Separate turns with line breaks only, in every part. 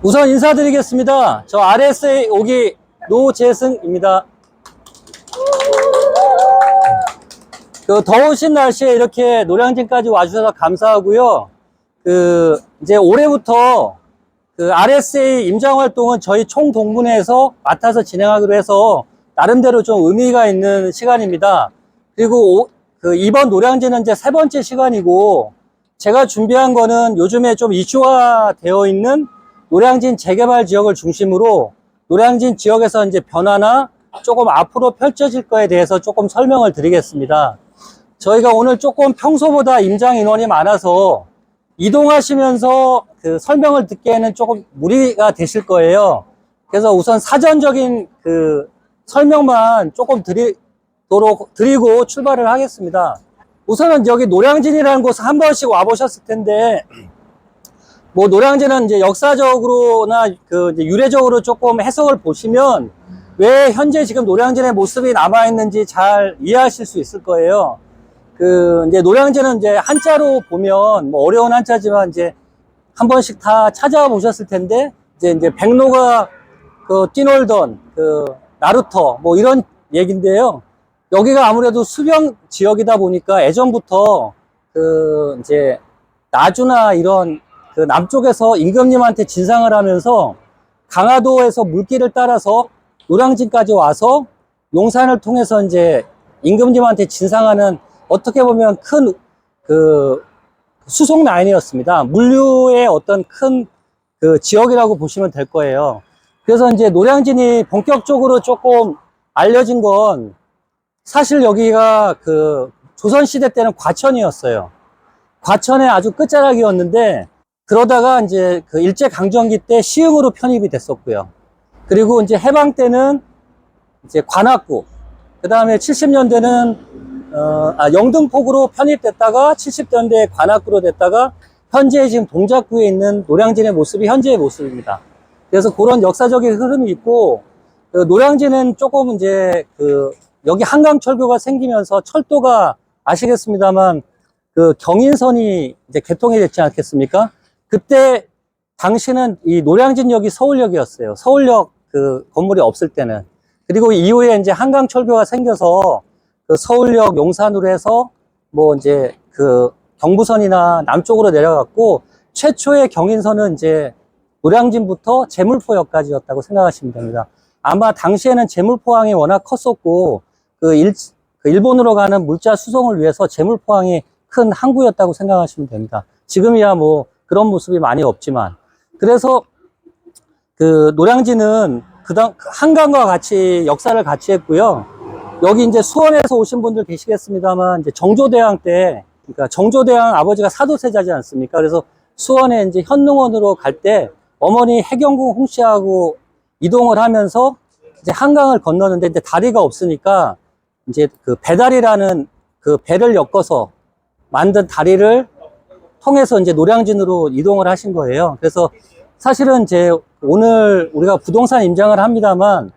우선 인사드리겠습니다. 저 RSA 5기 노재승입니다. 그 더우신 날씨에 이렇게 노량진까지 와주셔서 감사하고요. 이제 올해부터 RSA 임장 활동은 저희 총동문회에서 맡아서 진행하기로 해서 나름대로 좀 의미가 있는 시간입니다. 그리고 이번 노량진은 이제 세 번째 시간이고, 제가 준비한 거는 요즘에 좀 이슈화 되어 있는 노량진 재개발 지역을 중심으로 노량진 지역에서 이제 변화나 조금 앞으로 펼쳐질 거에 대해서 조금 설명을 드리겠습니다. 저희가 오늘 조금 평소보다 임장 인원이 많아서 이동하시면서 설명을 듣기에는 조금 무리가 되실 거예요. 그래서 우선 사전적인 설명만 조금 드리고 출발을 하겠습니다. 우선은 여기 노량진이라는 곳 한 번씩 와보셨을 텐데, 뭐 노량진은 이제 역사적으로나 이제 유래적으로 조금 해석을 보시면 왜 현재 지금 노량진의 모습이 남아있는지 잘 이해하실 수 있을 거예요. 이제 노량진은 이제 한자로 보면 뭐 어려운 한자지만 이제 한 번씩 다 찾아보셨을 텐데, 이제 백로가 뛰놀던 나루터 뭐 이런 얘기인데요. 여기가 아무래도 수병 지역이다 보니까 예전부터 이제 나주나 이런 남쪽에서 임금님한테 진상을 하면서 강화도에서 물길을 따라서 노량진까지 와서 용산을 통해서 이제 임금님한테 진상하는, 어떻게 보면 큰 수송 라인이었습니다. 물류의 어떤 큰 지역이라고 보시면 될 거예요. 그래서 이제 노량진이 본격적으로 조금 알려진 건, 사실 여기가 조선시대 때는 과천이었어요. 과천의 아주 끝자락이었는데, 그러다가 이제 일제강점기 때 시흥으로 편입이 됐었고요. 그리고 이제 해방 때는 이제 관악구, 그 다음에 70년대는 영등포구로 편입됐다가 70년대 관악구로 됐다가 현재 지금 동작구에 있는 노량진의 모습이 현재의 모습입니다. 그래서 그런 역사적인 흐름이 있고, 노량진은 조금 이제 여기 한강철교가 생기면서 철도가 아시겠습니다만 경인선이 이제 개통이 됐지 않겠습니까? 그때 당시는 이 노량진역이 서울역이었어요. 서울역 건물이 없을 때는. 그리고 이후에 이제 한강철교가 생겨서 서울역 용산으로 해서 뭐 이제 경부선이나 남쪽으로 내려갔고, 최초의 경인선은 이제 노량진부터 제물포역까지였다고 생각하시면 됩니다. 아마 당시에는 제물포항이 워낙 컸었고, 일본으로 가는 물자 수송을 위해서 제물포항이 큰 항구였다고 생각하시면 됩니다. 지금이야 뭐 그런 모습이 많이 없지만. 그래서 노량진은 한강과 같이 역사를 같이 했고요. 여기 이제 수원에서 오신 분들 계시겠습니다만, 이제 정조대왕 때, 그러니까 정조대왕 아버지가 사도세자지 않습니까? 그래서 수원에 이제 현능원으로 갈 때 어머니 해경궁 홍씨하고 이동을 하면서 이제 한강을 건너는데, 이제 다리가 없으니까 이제 배다리라는 배를 엮어서 만든 다리를 통해서 이제 노량진으로 이동을 하신 거예요. 그래서 사실은 이제 오늘 우리가 부동산 임장을 합니다만,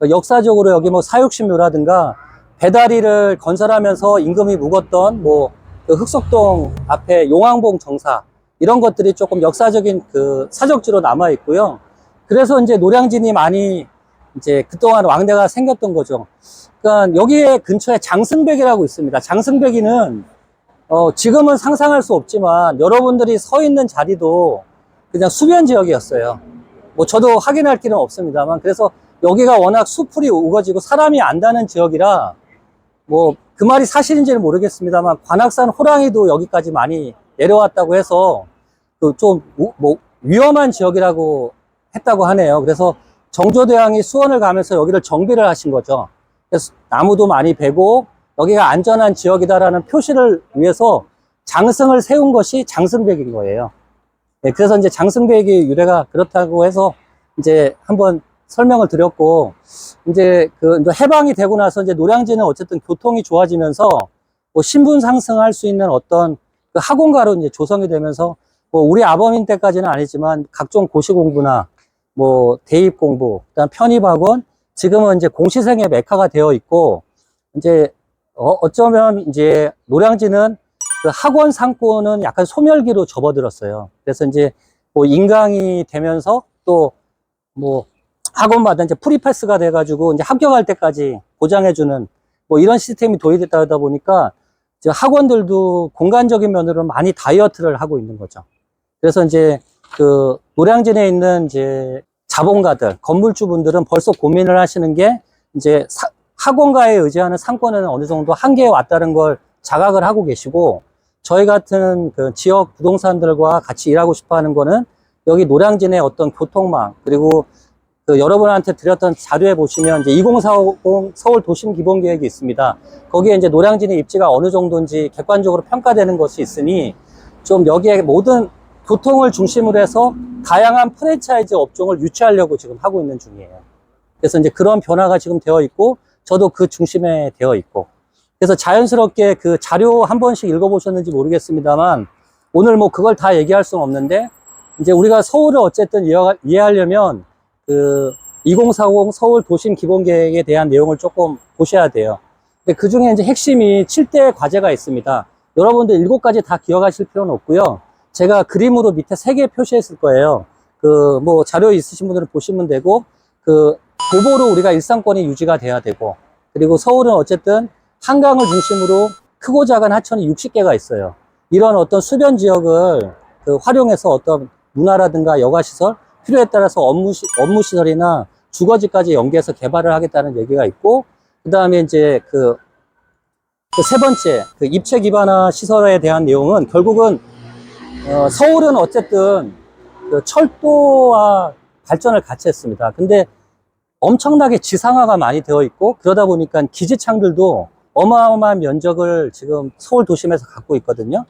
역사적으로 여기 뭐 사육신묘라든가 배다리를 건설하면서 임금이 묵었던 뭐 흑석동 앞에 용왕봉 정사, 이런 것들이 조금 역사적인 사적지로 남아 있고요. 그래서 이제 노량진이 많이 이제 그동안 왕래가 생겼던 거죠. 그러니까 여기에 근처에 장승백이라고 있습니다. 장승백이는 지금은 상상할 수 없지만 여러분들이 서 있는 자리도 그냥 수변 지역이었어요. 뭐 저도 확인할 길은 없습니다만, 그래서 여기가 워낙 수풀이 우거지고 사람이 안 닿는 지역이라, 뭐 그 말이 사실인지는 모르겠습니다만 관악산 호랑이도 여기까지 많이 내려왔다고 해서 좀 뭐 위험한 지역이라고 했다고 하네요. 그래서 정조대왕이 수원을 가면서 여기를 정비를 하신 거죠. 그래서 나무도 많이 베고 여기가 안전한 지역이다라는 표시를 위해서 장승을 세운 것이 장승백인 거예요. 네, 그래서 이제 장승백의 유래가 그렇다고 해서 이제 한번 설명을 드렸고, 이제 해방이 되고 나서 이제 노량진은 어쨌든 교통이 좋아지면서 뭐 신분 상승할 수 있는 어떤 학원가로 이제 조성이 되면서, 뭐 우리 아버님 때까지는 아니지만 각종 고시 공부나 뭐 대입 공부, 그다음 편입학원, 지금은 이제 공시생의 메카가 되어 있고, 이제 어쩌면 이제 노량진은 학원 상권은 약간 소멸기로 접어들었어요. 그래서 이제 뭐 인강이 되면서 또 뭐 학원마다 이제 프리패스가 돼가지고 이제 합격할 때까지 보장해주는 뭐 이런 시스템이 도입됐다 하다 보니까 이제 학원들도 공간적인 면으로 많이 다이어트를 하고 있는 거죠. 그래서 이제 그 노량진에 있는 이제 자본가들, 건물주분들은 벌써 고민을 하시는 게 이제 학원가에 의지하는 상권은 어느 정도 한계에 왔다는 걸 자각을 하고 계시고, 저희 같은 그 지역 부동산들과 같이 일하고 싶어 하는 거는 여기 노량진의 어떤 교통망, 그리고 그 여러분한테 드렸던 자료에 보시면 이제 2040 서울 도심 기본 계획이 있습니다. 거기에 이제 노량진의 입지가 어느 정도인지 객관적으로 평가되는 것이 있으니 좀 여기에 모든 교통을 중심으로 해서 다양한 프랜차이즈 업종을 유치하려고 지금 하고 있는 중이에요. 그래서 이제 그런 변화가 지금 되어 있고, 저도 그 중심에 되어 있고, 그래서 자연스럽게 그 자료 한 번씩 읽어보셨는지 모르겠습니다만, 오늘 뭐 그걸 다 얘기할 수는 없는데, 이제 우리가 서울을 어쨌든 이해하려면 그 2040 서울 도심 기본 계획에 대한 내용을 조금 보셔야 돼요. 근데 그 중에 이제 핵심이 7대 과제가 있습니다. 여러분들 7가지 다 기억하실 필요는 없고요. 제가 그림으로 밑에 3개 표시했을 거예요. 그 뭐 자료 있으신 분들은 보시면 되고, 그 도보로 우리가 일상권이 유지가 돼야 되고, 그리고 서울은 어쨌든 한강을 중심으로 크고 작은 하천이 60개가 있어요. 이런 어떤 수변 지역을 그 활용해서 어떤 문화라든가 여가시설, 필요에 따라서 업무시설이나 주거지까지 연계해서 개발을 하겠다는 얘기가 있고, 그 다음에 이제 그 세 번째, 그 입체 기반화 시설에 대한 내용은 결국은, 서울은 어쨌든 그 철도와 발전을 같이 했습니다. 근데 엄청나게 지상화가 많이 되어 있고, 그러다 보니까 기지창들도 어마어마한 면적을 지금 서울 도심에서 갖고 있거든요.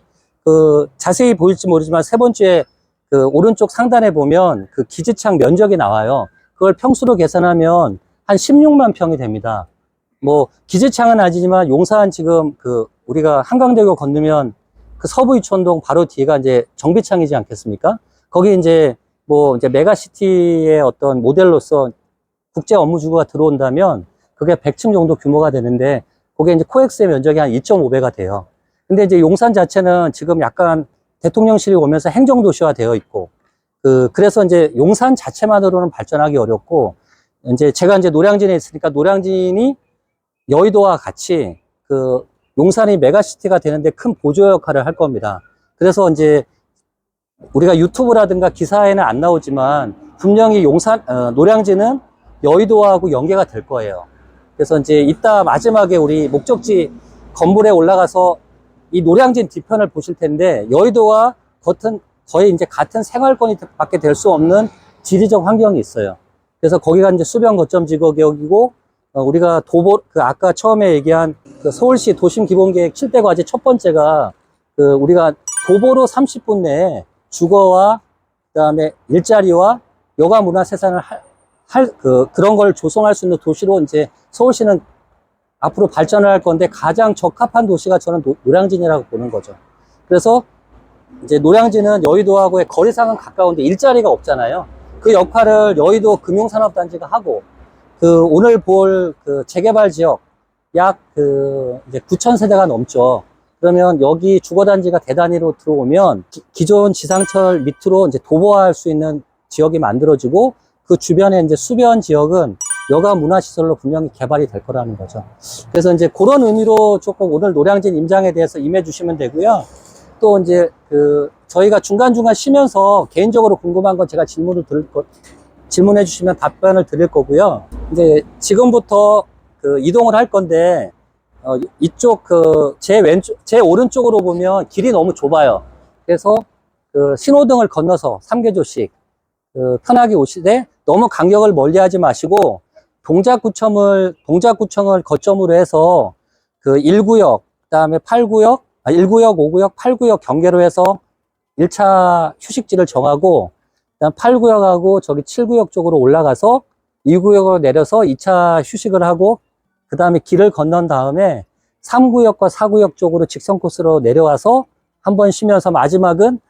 그 자세히 보일지 모르지만 세 번째 그 오른쪽 상단에 보면 그 기지창 면적이 나와요. 그걸 평수로 계산하면 한 16만 평이 됩니다. 뭐 기지창은 아니지만 용산 지금 그 우리가 한강대교 건너면 그 서부이촌동 바로 뒤가 이제 정비창이지 않겠습니까? 거기 이제 뭐 이제 메가시티의 어떤 모델로서 국제 업무주구가 들어온다면 그게 100층 정도 규모가 되는데, 그게 이제 코엑스의 면적이 한 2.5배가 돼요. 근데 이제 용산 자체는 지금 약간 대통령실이 오면서 행정도시화 되어 있고, 그래서 이제 용산 자체만으로는 발전하기 어렵고, 이제 제가 이제 노량진에 있으니까 노량진이 여의도와 같이 그 용산이 메가시티가 되는데 큰 보조 역할을 할 겁니다. 그래서 이제 우리가 유튜브라든가 기사에는 안 나오지만 분명히 노량진은 여의도하고 연계가 될 거예요. 그래서 이제 이따 마지막에 우리 목적지 건물에 올라가서 이 노량진 뒤편을 보실 텐데, 여의도와 거의 이제 같은 생활권이 밖에 될 수 없는 지리적 환경이 있어요. 그래서 거기가 이제 수변 거점 지역이고, 우리가 그 아까 처음에 얘기한 그 서울시 도심 기본계획 7대 과제 첫 번째가 그 우리가 도보로 30분 내에 주거와 그다음에 일자리와 여가 문화 생산을 그런 걸 조성할 수 있는 도시로 이제 서울시는 앞으로 발전을 할 건데, 가장 적합한 도시가 저는 노량진이라고 보는 거죠. 그래서 이제 노량진은 여의도하고의 거리상은 가까운데 일자리가 없잖아요. 그 역할을 여의도 금융산업단지가 하고, 그 오늘 볼 그 재개발 지역 약 이제 9,000세대가 넘죠. 그러면 여기 주거단지가 대단위로 들어오면 기존 지상철 밑으로 이제 도보화할 수 있는 지역이 만들어지고, 그 주변에 이제 수변 지역은 여가 문화시설로 분명히 개발이 될 거라는 거죠. 그래서 이제 그런 의미로 조금 오늘 노량진 임장에 대해서 임해 주시면 되고요. 또 이제 저희가 중간중간 쉬면서 개인적으로 궁금한 건 제가 질문해 주시면 답변을 드릴 거고요. 이제 지금부터 이동을 할 건데, 이쪽 제 오른쪽으로 보면 길이 너무 좁아요. 그래서 신호등을 건너서 3개조씩 편하게 오시되, 너무 간격을 멀리 하지 마시고, 동작구청을 거점으로 해서 그 1구역, 그다음에 8구역, 1구역, 5구역, 8구역 경계로 해서 1차 휴식지를 정하고, 그다음 8구역하고 저기 7구역 쪽으로 올라가서 2구역으로 내려서 2차 휴식을 하고, 그다음에 길을 건넌 다음에 3구역과 4구역 쪽으로 직선 코스로 내려와서 한번 쉬면서, 마지막은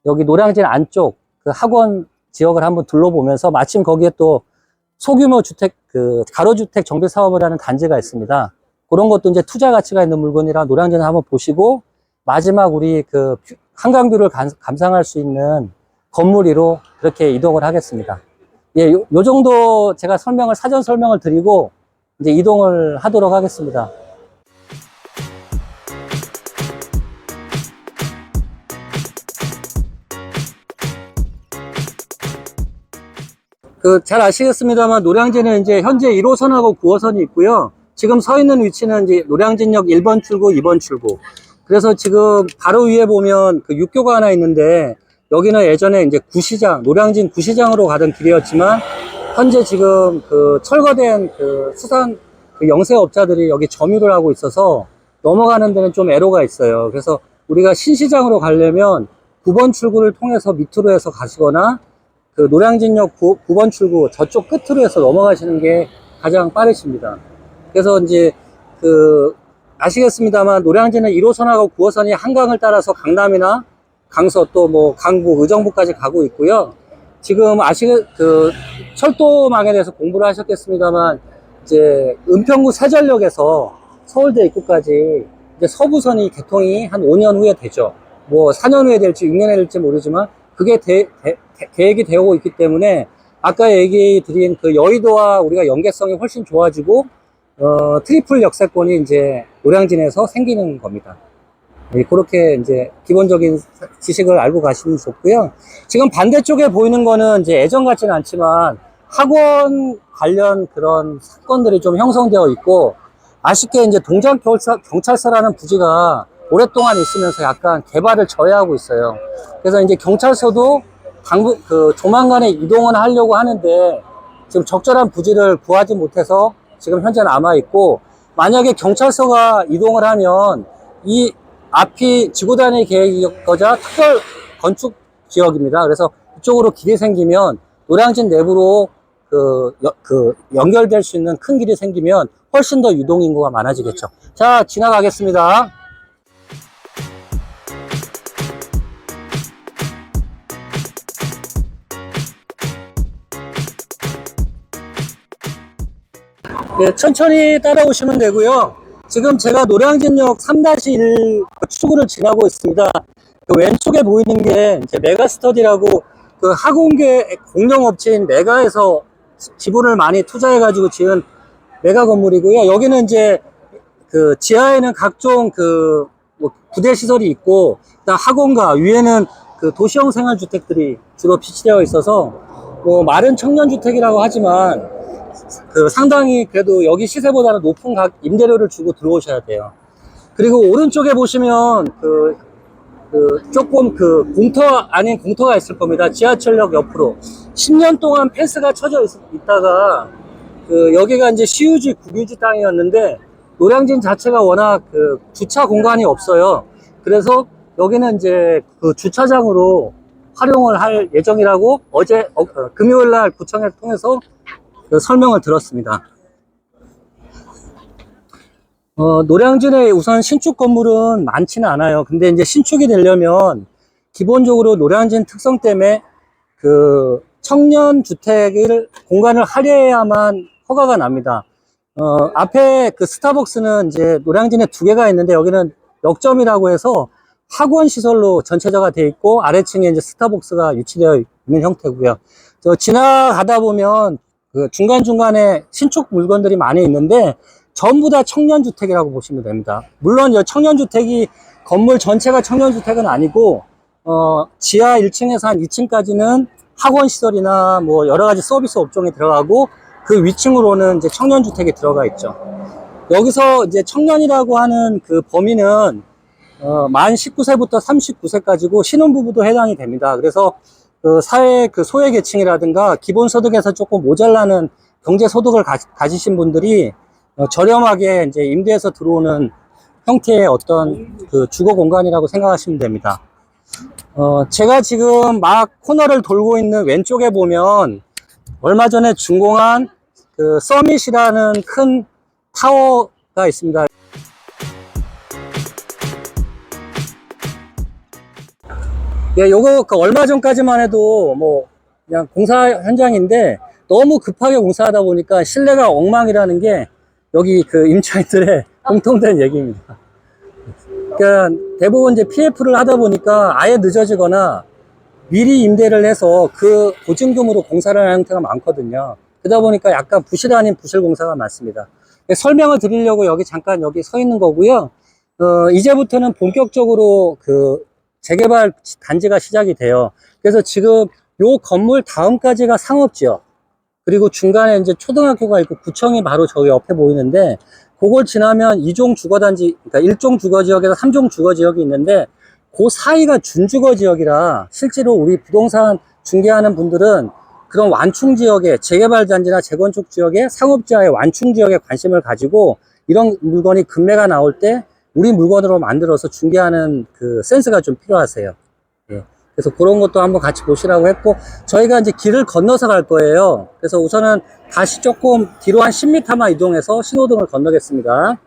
여기 노량진 안쪽 그 학원 지역을 한번 둘러보면서, 마침 거기에 또 소규모 주택, 가로주택 정비 사업을 하는 단지가 있습니다. 그런 것도 이제 투자 가치가 있는 물건이라 노량진을 한번 보시고, 마지막 우리 한강뷰를 감상할 수 있는 건물 위로 그렇게 이동을 하겠습니다. 예, 요 정도 제가 사전 설명을 드리고 이제 이동을 하도록 하겠습니다. 잘 아시겠습니다만 노량진은 이제 현재 1호선하고 9호선이 있고요. 지금 서 있는 위치는 이제 노량진역 1번 출구, 2번 출구. 그래서 지금 바로 위에 보면 그 육교가 하나 있는데 여기는 예전에 이제 구시장, 노량진 구시장으로 가던 길이었지만 현재 지금 그 철거된 그 수산 그 영세업자들이 여기 점유를 하고 있어서 넘어가는 데는 좀 애로가 있어요. 그래서 우리가 신시장으로 가려면 9번 출구를 통해서 밑으로 해서 가시거나 그 노량진역 9번 출구 저쪽 끝으로 해서 넘어가시는 게 가장 빠르십니다. 그래서 이제 그 아시겠습니다만 노량진은 1호선하고 9호선이 한강을 따라서 강남이나 강서 또 뭐 강북, 의정부까지 가고 있고요. 지금 그 철도망에 대해서 공부를 하셨겠습니다만 이제 은평구 세전역에서 서울대 입구까지 이제 서부선이 개통이 한 5년 후에 되죠. 뭐 4년 후에 될지 6년에 될지 모르지만 그게 계획이 되어 있기 때문에 아까 얘기 드린 그 여의도와 우리가 연계성이 훨씬 좋아지고 트리플 역세권이 이제 노량진에서 생기는 겁니다. 네, 그렇게 이제 기본적인 지식을 알고 가시면 좋고요. 지금 반대쪽에 보이는 거는 이제 예전 같지는 않지만 학원 관련 그런 사건들이 좀 형성되어 있고 아쉽게 이제 동장경찰서라는 부지가 오랫동안 있으면서 약간 개발을 저해하고 있어요. 그래서 이제 경찰서도 조만간에 이동은 하려고 하는데 지금 적절한 부지를 구하지 못해서 지금 현재 남아있고, 만약에 경찰서가 이동을 하면 이 앞이 지구단위 계획이자 특별 건축 지역입니다. 그래서 이쪽으로 길이 생기면 노량진 내부로 연결될 수 있는 큰 길이 생기면 훨씬 더 유동인구가 많아지겠죠. 자, 지나가겠습니다. 네, 천천히 따라오시면 되고요. 지금 제가 노량진역 3-1 출구를 지나고 있습니다. 그 왼쪽에 보이는 게 이제 메가스터디라고 그 학원계 공룡업체인 메가에서 지분을 많이 투자해가지고 지은 메가 건물이고요. 여기는 이제 그 지하에는 각종 뭐 부대 시설이 있고, 그다음 학원과 위에는 그 도시형 생활주택들이 주로 비치되어 있어서 뭐 마른 청년주택이라고 하지만 상당히 그래도 여기 시세보다는 높은 임대료를 주고 들어오셔야 돼요. 그리고 오른쪽에 보시면 조금 공터 아닌 공터가 있을 겁니다. 지하철역 옆으로 10년 동안 펜스가 쳐져 있다가 여기가 이제 시유지 국유지 땅이었는데 노량진 자체가 워낙 주차 공간이 없어요. 그래서 여기는 이제 주차장으로 활용을 할 예정이라고 어제 금요일날 구청을 통해서 설명을 들었습니다. 노량진에 우선 신축 건물은 많지는 않아요. 근데 이제 신축이 되려면 기본적으로 노량진 특성 때문에 청년 주택을 공간을 할애해야만 허가가 납니다. 앞에 스타벅스는 이제 노량진에 2개가 있는데 여기는 역점이라고 해서 학원 시설로 전체적으로 되어 있고 아래층에 이제 스타벅스가 유치되어 있는 형태고요. 지나가다 보면 중간중간에 신축 물건들이 많이 있는데 전부 다 청년주택이라고 보시면 됩니다. 물론 청년주택이 건물 전체가 청년주택은 아니고 지하 1층에서 한 2층까지는 학원시설이나 뭐 여러가지 서비스 업종이 들어가고 그 위층으로는 이제 청년주택이 들어가 있죠. 여기서 이제 청년이라고 하는 범위는 만 19세부터 39세까지고 신혼부부도 해당이 됩니다. 그래서 사회 소외계층이라든가 기본소득에서 조금 모자라는 경제소득을 가지신 분들이 저렴하게 이제 임대해서 들어오는 형태의 어떤 주거 공간이라고 생각하시면 됩니다. 제가 지금 막 코너를 돌고 있는 왼쪽에 보면 얼마 전에 준공한 서밋이라는 큰 타워가 있습니다. 예, 요거 얼마 전까지만 해도 뭐 그냥 공사 현장인데 너무 급하게 공사하다 보니까 실내가 엉망이라는 게 여기 임차인들의 공통된 얘기입니다. 그러니까 대부분 이제 PF를 하다 보니까 아예 늦어지거나 미리 임대를 해서 그 보증금으로 공사를 하는 형태가 많거든요. 그러다 보니까 약간 부실 아닌 부실 공사가 많습니다. 설명을 드리려고 여기 잠깐 여기 서 있는 거고요. 이제부터는 본격적으로 그 재개발 단지가 시작이 돼요. 그래서 지금 요 건물 다음까지가 상업지역, 그리고 중간에 이제 초등학교가 있고 구청이 바로 저기 옆에 보이는데, 그걸 지나면 2종 주거단지, 그러니까 1종 주거지역에서 3종 주거지역이 있는데, 그 사이가 준주거지역이라 실제로 우리 부동산 중개하는 분들은 그런 완충지역에, 재개발 단지나 재건축 지역에, 상업지하의 완충지역에 관심을 가지고 이런 물건이 금매가 나올 때 우리 물건으로 만들어서 중개하는 그 센스가 좀 필요하세요. 예. 그래서 그런 것도 한번 같이 보시라고 했고, 저희가 이제 길을 건너서 갈 거예요. 그래서 우선은 다시 조금 뒤로 한 10m만 이동해서 신호등을 건너겠습니다.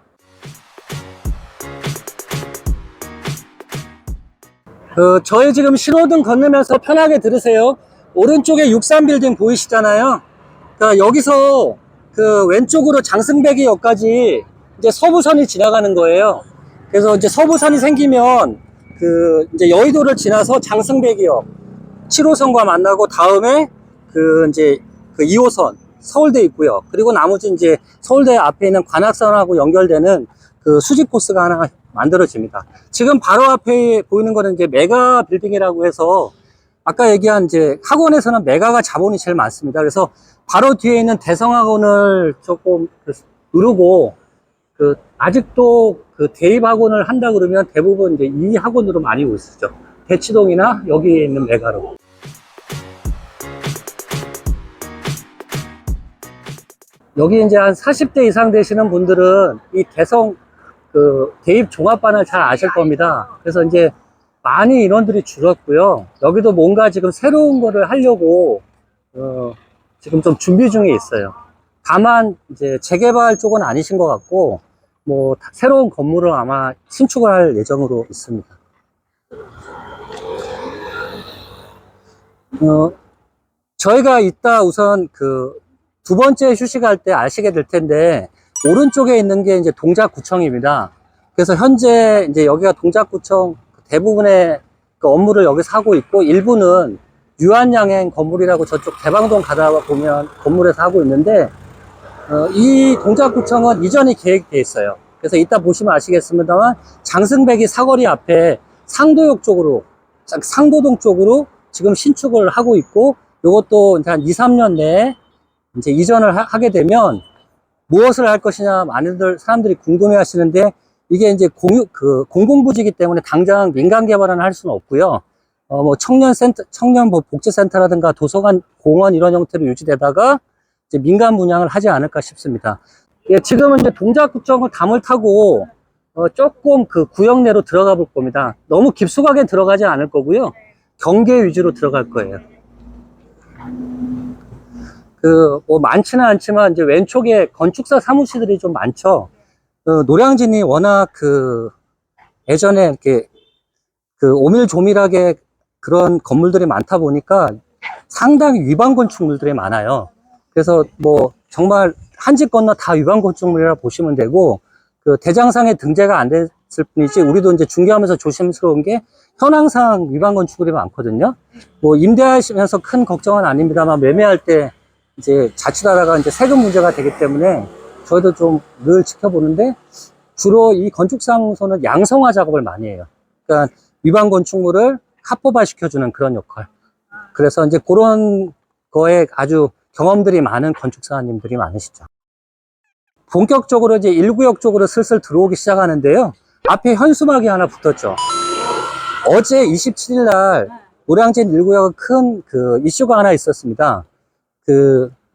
저희 지금 신호등 건너면서 편하게 들으세요. 오른쪽에 63빌딩 보이시잖아요. 그러니까 여기서 그 왼쪽으로 장승배기역까지 이제 서부선이 지나가는 거예요. 그래서 이제 서부선이 생기면 그 이제 여의도를 지나서 장승배기역 7호선과 만나고, 다음에 그 이제 그 2호선 서울대 있고요. 그리고 나머지 이제 서울대 앞에 있는 관악선하고 연결되는 그 수직 코스가 하나 만들어집니다. 지금 바로 앞에 보이는 거는 이제 메가 빌딩이라고 해서, 아까 얘기한 이제 학원에서는 메가가 자본이 제일 많습니다. 그래서 바로 뒤에 있는 대성학원을 조금 누르고, 그 아직도 그 대입학원을 한다 그러면 대부분 이제 이 학원으로 많이 오시죠. 대치동이나 여기에 있는 메가로. 여기 이제 한 40대 이상 되시는 분들은 이 대성 그 대입 종합반을 잘 아실 겁니다. 그래서 이제 많이 인원들이 줄었고요. 여기도 뭔가 지금 새로운 거를 하려고 지금 좀 준비 중에 있어요. 다만 이제 재개발 쪽은 아니신 것 같고, 뭐 새로운 건물을 아마 신축을 할 예정으로 있습니다. 저희가 이따 우선 그 두 번째 휴식할 때 아시게 될 텐데, 오른쪽에 있는 게 이제 동작구청입니다. 그래서 현재 이제 여기가 동작구청 대부분의 그 업무를 여기서 하고 있고, 일부는 유한양행 건물이라고 저쪽 대방동 가다 보면 건물에서 하고 있는데, 이 동작구청은 이전이 계획되어 있어요. 그래서 이따 보시면 아시겠습니다만, 장승배기 사거리 앞에 상도역 쪽으로, 상도동 쪽으로 지금 신축을 하고 있고, 이것도 한 2, 3년 내에 이제 이전을 하게 되면 무엇을 할 것이냐 많은 사람들이 궁금해 하시는데, 이게 이제 공공부지이기 때문에 당장 민간 개발은 할 수는 없고요. 뭐 청년 복지센터라든가 도서관, 공원 이런 형태로 유지되다가 이제 민간 분양을 하지 않을까 싶습니다. 예, 지금은 이제 동작구청을 담을 타고 조금 그 구역 내로 들어가 볼 겁니다. 너무 깊숙하게 들어가지 않을 거고요. 경계 위주로 들어갈 거예요. 뭐 많지는 않지만 이제 왼쪽에 건축사 사무실들이 좀 많죠. 노량진이 워낙 예전에 이렇게 오밀조밀하게 그런 건물들이 많다 보니까 상당히 위반 건축물들이 많아요. 그래서 뭐 정말 한 집 건너 다 위반 건축물이라 보시면 되고, 대장상에 등재가 안 됐을 뿐이지, 우리도 이제 중개하면서 조심스러운 게 현황상 위반 건축물이 많거든요. 뭐 임대하시면서 큰 걱정은 아닙니다만, 매매할 때 이제 자칫하다가 이제 세금 문제가 되기 때문에 저희도 좀 늘 지켜보는데, 주로 이 건축사무소는 양성화 작업을 많이 해요. 그러니까 위반 건축물을 합법화 시켜주는 그런 역할. 그래서 이제 그런 거에 아주 경험들이 많은 건축사님들이 많으시죠. 본격적으로 이제 1구역 쪽으로 슬슬 들어오기 시작하는데요. 앞에 현수막이 하나 붙었죠. 어제 27일 날 노량진 1구역은 큰 이슈가 하나 있었습니다.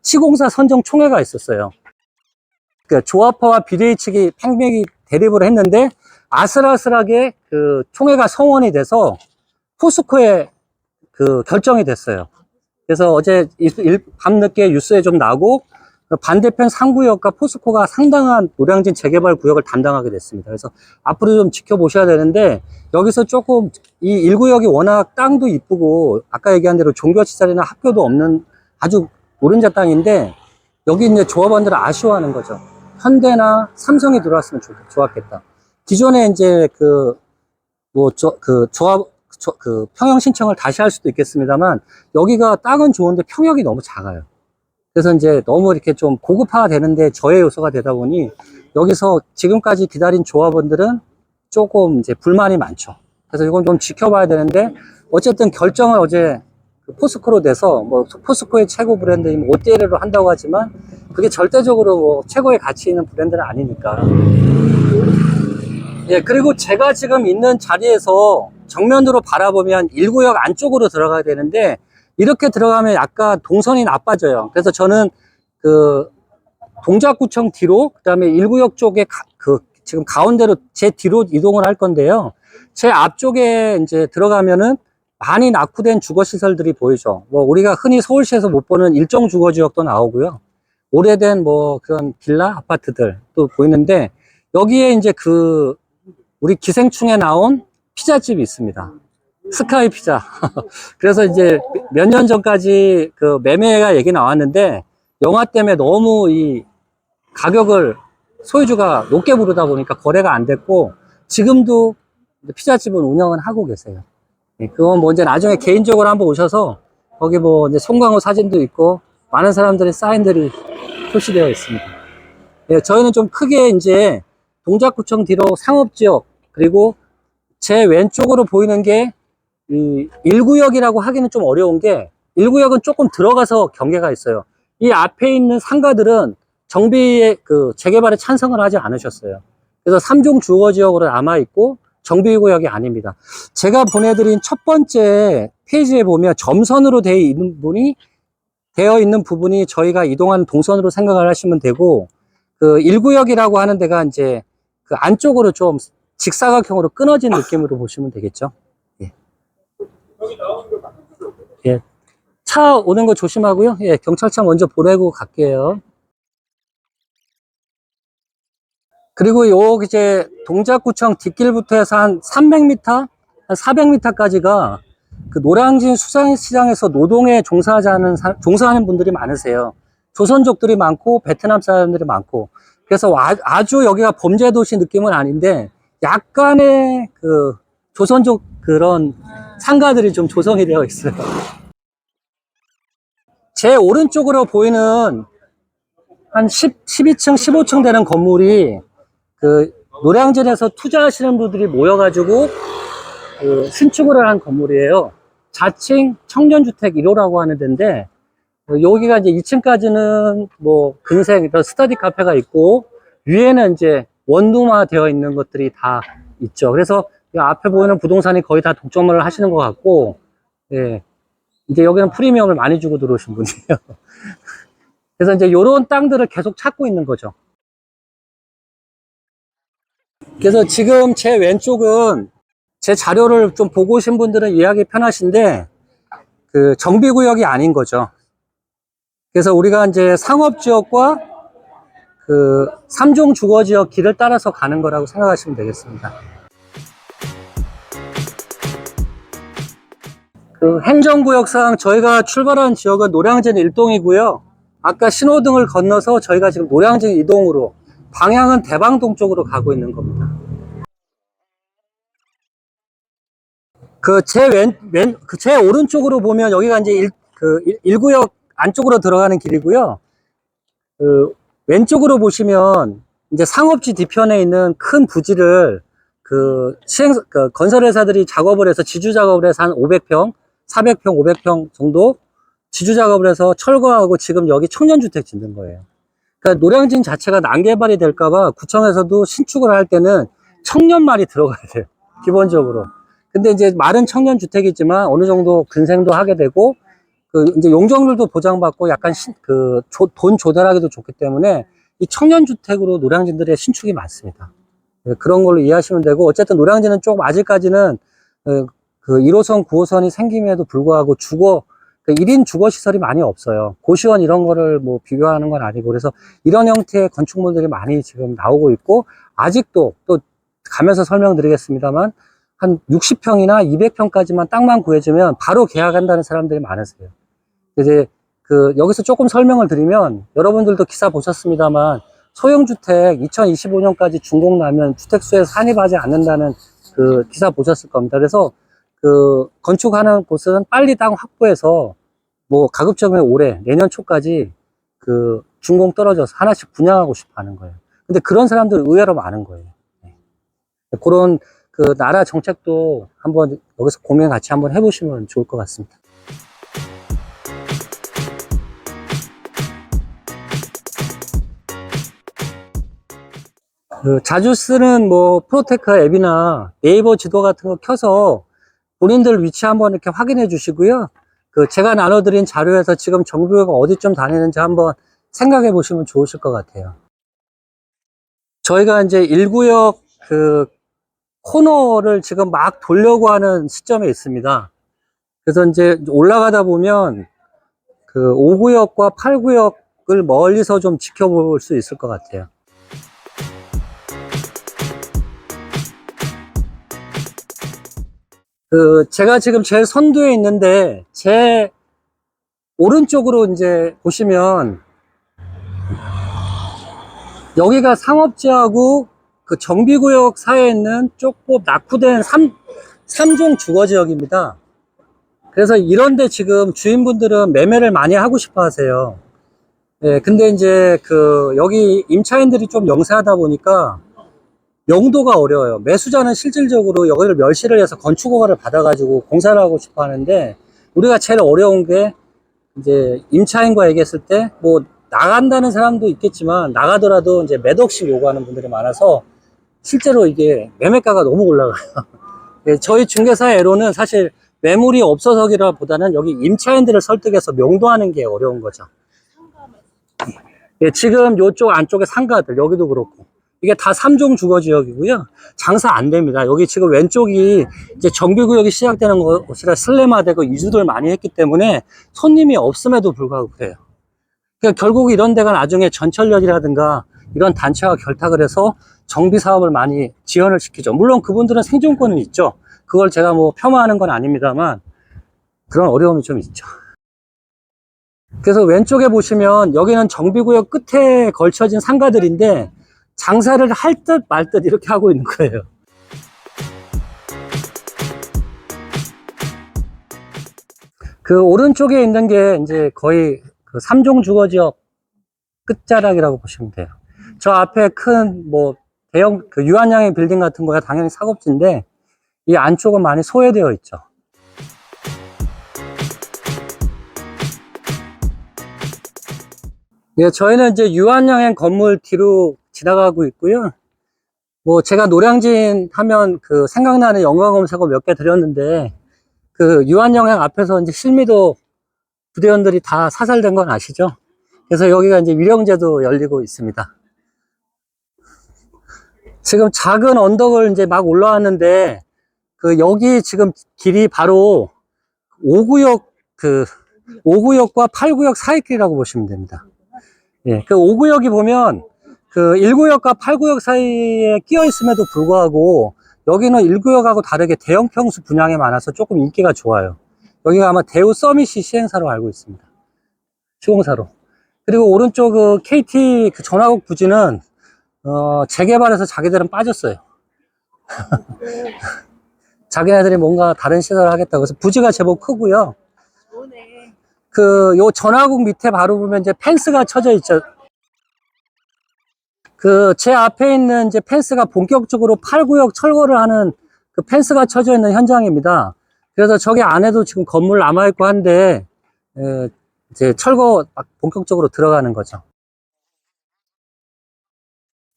시공사 선정 총회가 있었어요. 조합화와 비대위 측이 팽팽히 대립을 했는데, 아슬아슬하게 총회가 성원이 돼서 포스코에 결정이 됐어요. 그래서 어제 밤늦게 뉴스에 좀 나고, 반대편 상구역과 포스코가 상당한 노량진 재개발 구역을 담당하게 됐습니다. 그래서 앞으로 좀 지켜보셔야 되는데, 여기서 조금 이 1구역이 워낙 땅도 이쁘고 아까 얘기한 대로 종교시설이나 학교도 없는 아주 노른자 땅인데, 여기 이제 조합원들은 아쉬워하는 거죠. 현대나 삼성이 들어왔으면 좋았겠다. 기존에 이제 조합 그 평형 신청을 다시 할 수도 있겠습니다만, 여기가 땅은 좋은데 평형이 너무 작아요. 그래서 이제 너무 이렇게 좀 고급화가 되는데 저해 요소가 되다 보니, 여기서 지금까지 기다린 조합원들은 조금 이제 불만이 많죠. 그래서 이건 좀 지켜봐야 되는데, 어쨌든 결정을 어제 그 포스코로 내서, 뭐 포스코의 최고 브랜드인 오띠에르로 한다고 하지만, 그게 절대적으로 뭐 최고의 가치 있는 브랜드는 아니니까. 예, 그리고 제가 지금 있는 자리에서 정면으로 바라보면 1구역 안쪽으로 들어가야 되는데, 이렇게 들어가면 약간 동선이 나빠져요. 그래서 저는 그 동작구청 뒤로, 그 다음에 1구역 쪽에 지금 가운데로 제 뒤로 이동을 할 건데요. 제 앞쪽에 이제 들어가면은 많이 낙후된 주거시설들이 보이죠. 뭐 우리가 흔히 서울시에서 못 보는 일종 주거지역도 나오고요. 오래된 뭐 그런 빌라 아파트들 또 보이는데, 여기에 이제 우리 기생충에 나온 피자집이 있습니다. 스카이 피자. 그래서 이제 몇 년 전까지 그 매매가 얘기 나왔는데, 영화 때문에 너무 이 가격을 소유주가 높게 부르다 보니까 거래가 안 됐고, 지금도 피자집은 운영은 하고 계세요. 그건 뭐 이제 나중에 개인적으로 한번 오셔서, 거기 뭐 이제 송강호 사진도 있고, 많은 사람들의 사인들이 표시되어 있습니다. 예, 저희는 좀 크게 이제 동작구청 뒤로 상업지역, 그리고 제 왼쪽으로 보이는 게 이 1구역이라고 하기는 좀 어려운 게, 1구역은 조금 들어가서 경계가 있어요. 이 앞에 있는 상가들은 정비의 재개발에 찬성을 하지 않으셨어요. 그래서 3종 주거지역으로 남아있고 정비구역이 아닙니다. 제가 보내드린 첫 번째 페이지에 보면 점선으로 되어 있는 부분이 저희가 이동하는 동선으로 생각을 하시면 되고, 그 1구역이라고 하는 데가 이제 그 안쪽으로 좀 직사각형으로 끊어진 느낌으로 보시면 되겠죠. 예. 예. 차 오는 거 조심하고요. 예, 경찰차 먼저 보내고 갈게요. 그리고 요 이제 동작구청 뒷길부터 해서 한 300m, 한 400m까지가 그 노량진 수산시장에서 노동에 종사하는 분들이 많으세요. 조선족들이 많고 베트남 사람들이 많고, 그래서 아주 여기가 범죄 도시 느낌은 아닌데, 약간의 그 조선족 그런 상가들이 좀 조성이 되어 있어요. 제 오른쪽으로 보이는 한 12층, 15층 되는 건물이 그 노량진에서 투자하시는 분들이 모여가지고 그 신축을 한 건물이에요. 자칭 청년주택 1호라고 하는 데인데, 여기가 이제 2층까지는 뭐 근생, 스터디 카페가 있고, 위에는 이제 원룸화 되어 있는 것들이 다 있죠. 그래서 이 앞에 보이는 부동산이 거의 다 독점을 하시는 것 같고, 예. 이제 여기는 프리미엄을 많이 주고 들어오신 분이에요. 그래서 이제 요런 땅들을 계속 찾고 있는 거죠. 그래서 지금 제 왼쪽은 제 자료를 좀 보고 오신 분들은 이해하기 편하신데, 그 정비구역이 아닌 거죠. 그래서 우리가 이제 상업지역과 그 3종 주거지역 길을 따라서 가는 거라고 생각하시면 되겠습니다. 그 행정구역상 저희가 출발한 지역은 노량진 1동이고요. 아까 신호등을 건너서 저희가 지금 노량진 2동으로, 방향은 대방동 쪽으로 가고 있는 겁니다. 제 오른쪽으로 보면 여기가 이제 1구역 안쪽으로 들어가는 길이고요. 그 왼쪽으로 보시면 이제 상업지 뒤편에 있는 큰 부지를 그 건설회사들이 작업을 해서, 지주 작업을 해서 한 500평, 400평, 500평 정도 지주 작업을 해서 철거하고 지금 여기 청년주택 짓는 거예요. 그러니까 노량진 자체가 난개발이 될까봐 구청에서도 신축을 할 때는 청년말이 들어가야 돼요, 기본적으로. 근데 이제 말은 청년주택이지만 어느 정도 근생도 하게 되고, 이제 용적률도 보장받고 약간 돈 조달하기도 좋기 때문에 이 청년주택으로 노량진들의 신축이 많습니다. 그런 걸로 이해하시면 되고, 어쨌든 노량진은 조금 아직까지는 그 1호선, 9호선이 생김에도 불구하고 1인 주거시설이 많이 없어요. 고시원 이런 거를 뭐 비교하는 건 아니고, 그래서 이런 형태의 건축물들이 많이 지금 나오고 있고, 아직도 또 가면서 설명드리겠습니다만, 한 60평이나 200평까지만 땅만 구해주면 바로 계약한다는 사람들이 많으세요. 이제 여기서 조금 설명을 드리면, 여러분들도 기사 보셨습니다만, 소형주택 2025년까지 준공 나면 주택수에 산입하지 않는다는 그 기사 보셨을 겁니다. 그래서 그 건축하는 곳은 빨리 땅 확보해서 뭐 가급적이면 올해 내년 초까지 그 준공 떨어져서 하나씩 분양하고 싶어 하는 거예요. 근데 그런 사람들 의외로 많은 거예요. 네. 그런 그 나라 정책도 한번 여기서 고민 같이 한번 해보시면 좋을 것 같습니다. 그 자주 쓰는 뭐 프로테크 앱이나 네이버 지도 같은 거 켜서 본인들 위치 한번 이렇게 확인해 주시고요. 그 제가 나눠드린 자료에서 지금 정부가 어디쯤 다니는지 한번 생각해 보시면 좋으실 것 같아요. 저희가 이제 1구역 그 코너를 지금 막 돌려고 하는 시점에 있습니다. 그래서 이제 올라가다 보면 그 5구역과 8구역을 멀리서 좀 지켜볼 수 있을 것 같아요. 그 제가 지금 제일 선두에 있는데 제 오른쪽으로 이제 보시면 여기가 상업지하고 그 정비구역 사이에 있는 조금 낙후된 3종 주거지역입니다. 그래서 이런데 지금 주인분들은 매매를 많이 하고 싶어 하세요. 예, 근데 이제 그 여기 임차인들이 좀 영세하다 보니까 명도가 어려워요. 매수자는 실질적으로 여기를 멸시를 해서 건축허가를 받아가지고 공사를 하고 싶어 하는데 우리가 제일 어려운 게 이제 임차인과 얘기했을 때 뭐 나간다는 사람도 있겠지만 나가더라도 이제 몇 억씩 요구하는 분들이 많아서 실제로 이게 매매가가 너무 올라가요. 예, 저희 중개사의 애로는 사실 매물이 없어서기보다는 여기 임차인들을 설득해서 명도하는 게 어려운 거죠. 예, 지금 요쪽 안쪽에 상가들 여기도 그렇고 이게 다 3종 주거지역이고요. 장사 안 됩니다. 여기 지금 왼쪽이 이제 정비구역이 시작되는 곳이라 슬래마되고 이주들 많이 했기 때문에 손님이 없음에도 불구하고 그래요. 그러니까 결국 이런 데가 나중에 전철역이라든가 이런 단체와 결탁을 해서 정비 사업을 많이 지원을 시키죠. 물론 그분들은 생존권은 있죠. 그걸 제가 뭐 폄하하는 건 아닙니다만 그런 어려움이 좀 있죠. 그래서 왼쪽에 보시면 여기는 정비구역 끝에 걸쳐진 상가들인데 장사를 할 듯 말 듯 이렇게 하고 있는 거예요. 그 오른쪽에 있는 게 이제 거의 그 3종 주거지역 끝자락이라고 보시면 돼요. 저 앞에 큰 뭐 대형 그 유한양의 빌딩 같은 거야 당연히 상업지인데 이 안쪽은 많이 소외되어 있죠. 예, 저희는 이제 유한양행 건물 뒤로 지나가고 있고요. 뭐 제가 노량진 하면 그 생각나는 연관 검색어 몇 개 드렸는데 그 유한양행 앞에서 이제 실미도 부대원들이 다 사살된 건 아시죠? 그래서 여기가 이제 위령제도 열리고 있습니다. 지금 작은 언덕을 이제 막 올라왔는데 그 여기 지금 길이 바로 5구역 그 5구역과 8구역 사이 길이라고 보시면 됩니다. 예, 그 5구역이 보면 그 1구역과 8구역 사이에 끼어 있음에도 불구하고 여기는 1구역하고 다르게 대형 평수 분양이 많아서 조금 인기가 좋아요. 여기가 아마 대우 서밋이 시행사로 알고 있습니다. 시공사로. 그리고 오른쪽 그 KT 그 전화국 부지는 재개발해서 자기들은 빠졌어요. 자기네들이 뭔가 다른 시설을 하겠다고 해서 부지가 제법 크고요. 그 요 전화국 밑에 바로 보면 이제 펜스가 쳐져 있죠. 그 제 앞에 있는 이제 펜스가 본격적으로 8구역 철거를 하는 그 펜스가 쳐져 있는 현장입니다. 그래서 저기 안에도 지금 건물 남아있고 한데 이제 철거 막 본격적으로 들어가는 거죠.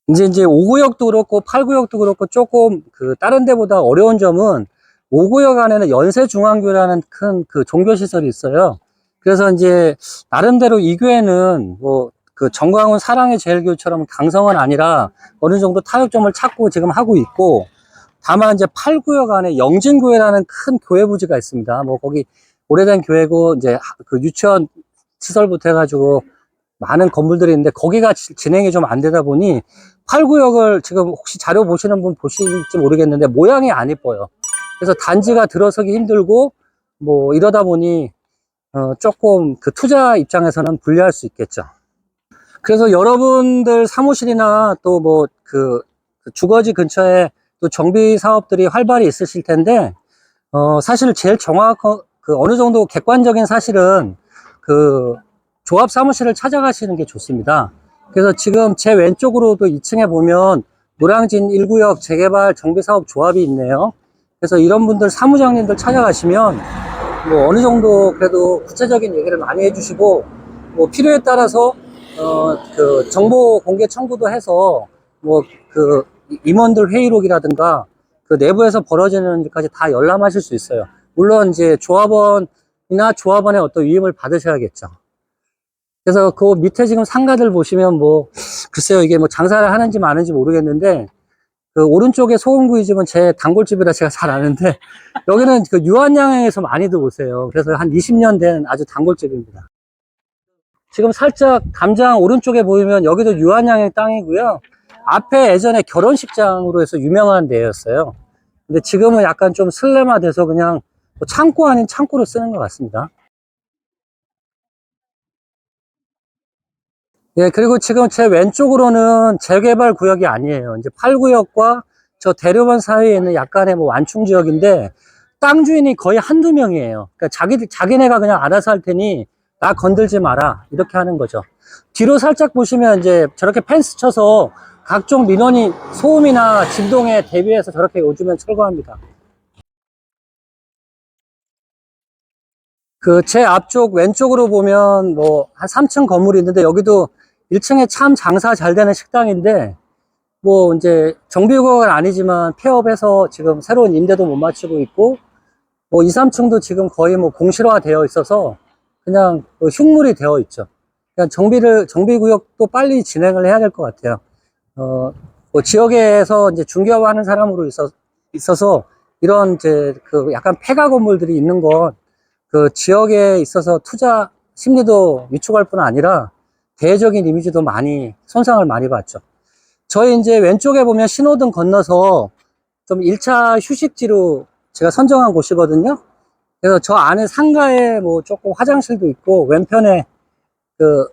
이제 5구역도 그렇고 8구역도 그렇고 조금 그 다른 데보다 어려운 점은 5구역 안에는 연세중앙교회라는 큰 그 종교시설이 있어요. 그래서 이제 나름대로 이 교회는 뭐 그 정광훈 사랑의 제일교회처럼 강성은 아니라 어느 정도 타협점을 찾고 지금 하고 있고, 다만 이제 8구역 안에 영진교회라는 큰 교회 부지가 있습니다. 뭐 거기 오래된 교회고 이제 그 유치원 시설부터 해가지고 많은 건물들이 있는데 거기가 진행이 좀 안 되다 보니 8구역을 지금 혹시 자료 보시는 분 보실지 모르겠는데 모양이 안 이뻐요. 그래서 단지가 들어서기 힘들고 뭐 이러다 보니 조금 그 투자 입장에서는 불리할 수 있겠죠. 그래서 여러분들 사무실이나 또 뭐 그 주거지 근처에 또 정비 사업들이 활발히 있으실 텐데 사실 제일 정확한, 어느 정도 객관적인 사실은 그 조합 사무실을 찾아가시는 게 좋습니다. 그래서 지금 제 왼쪽으로도 2층에 보면 노량진 1구역 재개발 정비사업 조합이 있네요. 그래서 이런 분들 사무장님들 찾아가시면 뭐 어느 정도 그래도 구체적인 얘기를 많이 해주시고, 뭐 필요에 따라서 그 정보 공개 청구도 해서 뭐 그 임원들 회의록이라든가 그 내부에서 벌어지는 일까지 다 열람하실 수 있어요. 물론 이제 조합원이나 조합원의 어떤 위임을 받으셔야겠죠. 그래서 그 밑에 지금 상가들 보시면 뭐 글쎄요, 이게 뭐 장사를 하는지 마는지 모르겠는데, 그 오른쪽에 소금구이집은 제 단골집이라 제가 잘 아는데, 여기는 그 유한양에서 많이들 오세요. 그래서 한 20년 된 아주 단골집입니다. 지금 살짝 담장 오른쪽에 보이면 여기도 유한양의 땅이고요. 앞에 예전에 결혼식장으로 해서 유명한 데였어요. 근데 지금은 약간 좀 슬램화돼서 그냥 뭐 창고 아닌 창고로 쓰는 것 같습니다. 예, 그리고 지금 제 왼쪽으로는 재개발 구역이 아니에요. 이제 8구역과 저 대로변 사이에 있는 약간의 뭐 완충 지역인데, 땅 주인이 거의 한두 명이에요. 그러니까 자기네가 그냥 알아서 할 테니 나 건들지 마라, 이렇게 하는 거죠. 뒤로 살짝 보시면 이제 저렇게 펜스 쳐서 각종 민원이 소음이나 진동에 대비해서 저렇게 요즘엔 철거합니다. 그 제 앞쪽 왼쪽으로 보면 뭐 한 3층 건물이 있는데, 여기도 1층에 참 장사 잘 되는 식당인데, 뭐 이제 정비구역은 아니지만 폐업해서 지금 새로운 임대도 못 마치고 있고, 뭐 2, 3층도 지금 거의 뭐 공실화 되어 있어서 그냥 그 흉물이 되어 있죠. 그냥 정비구역도 빨리 진행을 해야 될 것 같아요. 뭐 지역에서 이제 중개업하는 사람으로 있어서 이런 이제 그 약간 폐가 건물들이 있는 건 그 지역에 있어서 투자 심리도 위축할 뿐 아니라 대외적인 이미지도 많이 손상을 많이 받죠. 저희 이제 왼쪽에 보면 신호등 건너서 좀 1차 휴식지로 제가 선정한 곳이거든요. 그래서 저 안에 상가에 뭐 조금 화장실도 있고, 왼편에 그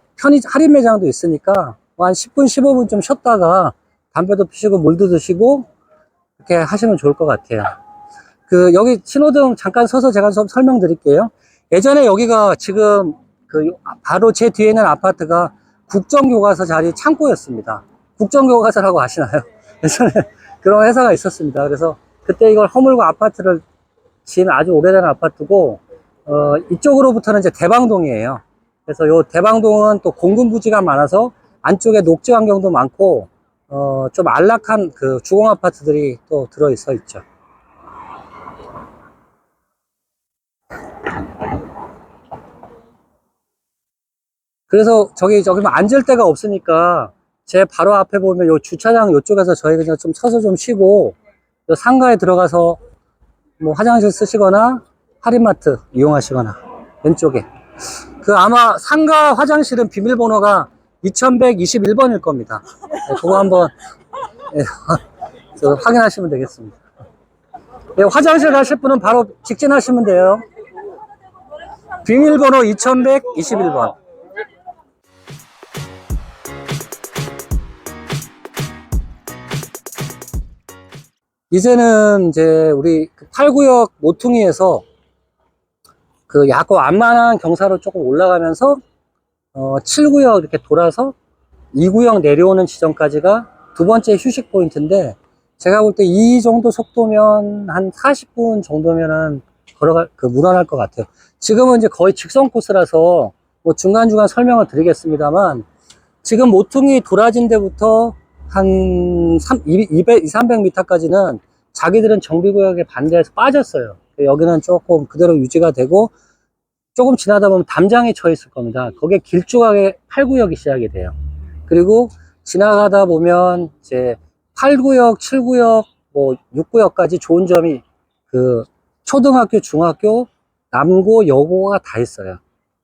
할인 매장도 있으니까 뭐한 10분, 15분 좀 쉬었다가 담배도 피시고 물도 드시고 이렇게 하시면 좋을 것 같아요. 그 여기 신호등 잠깐 서서 제가 좀 설명드릴게요. 예전에 여기가 지금 그 바로 제 뒤에 있는 아파트가 국정교과서 자리 창고였습니다. 국정교과서라고 아시나요? 예전에 그런 회사가 있었습니다. 그래서 그때 이걸 허물고 아파트를 지은 아주 오래된 아파트고, 이쪽으로부터는 이제 대방동이에요. 그래서 요 대방동은 또 공군 부지가 많아서 안쪽에 녹지 환경도 많고, 좀 안락한 그 주공 아파트들이 또 들어있어 있죠. 그래서 저기 뭐 앉을 데가 없으니까 제 바로 앞에 보면 요 주차장 요쪽에서 저희 그냥 좀 서서 좀 쉬고, 요 상가에 들어가서 뭐 화장실 쓰시거나 할인마트 이용하시거나, 왼쪽에 그 아마 상가 화장실은 비밀번호가 2121번일 겁니다. 네, 그거 한번 네, 확인하시면 되겠습니다. 네, 화장실 가실 분은 바로 직진하시면 돼요. 비밀번호 2121번. 이제는 이제 우리 8구역 모퉁이에서 그 야구 완만한 경사로 조금 올라가면서 7구역 이렇게 돌아서 2구역 내려오는 지점까지가 두 번째 휴식 포인트인데, 제가 볼 때 이 정도 속도면 한 40분 정도면은 무난할 것 같아요. 지금은 이제 거의 직선 코스라서 뭐 중간중간 설명을 드리겠습니다만, 지금 모퉁이 도라진 데부터 한 200, 300m까지는 자기들은 정비구역에 반대해서 빠졌어요. 여기는 조금 그대로 유지가 되고, 조금 지나다 보면 담장이 쳐 있을 겁니다. 거기에 길쭉하게 8구역이 시작이 돼요. 그리고 지나가다 보면 이제 8구역, 7구역, 뭐 6구역까지 좋은 점이 그 초등학교, 중학교, 남고, 여고가 다 있어요.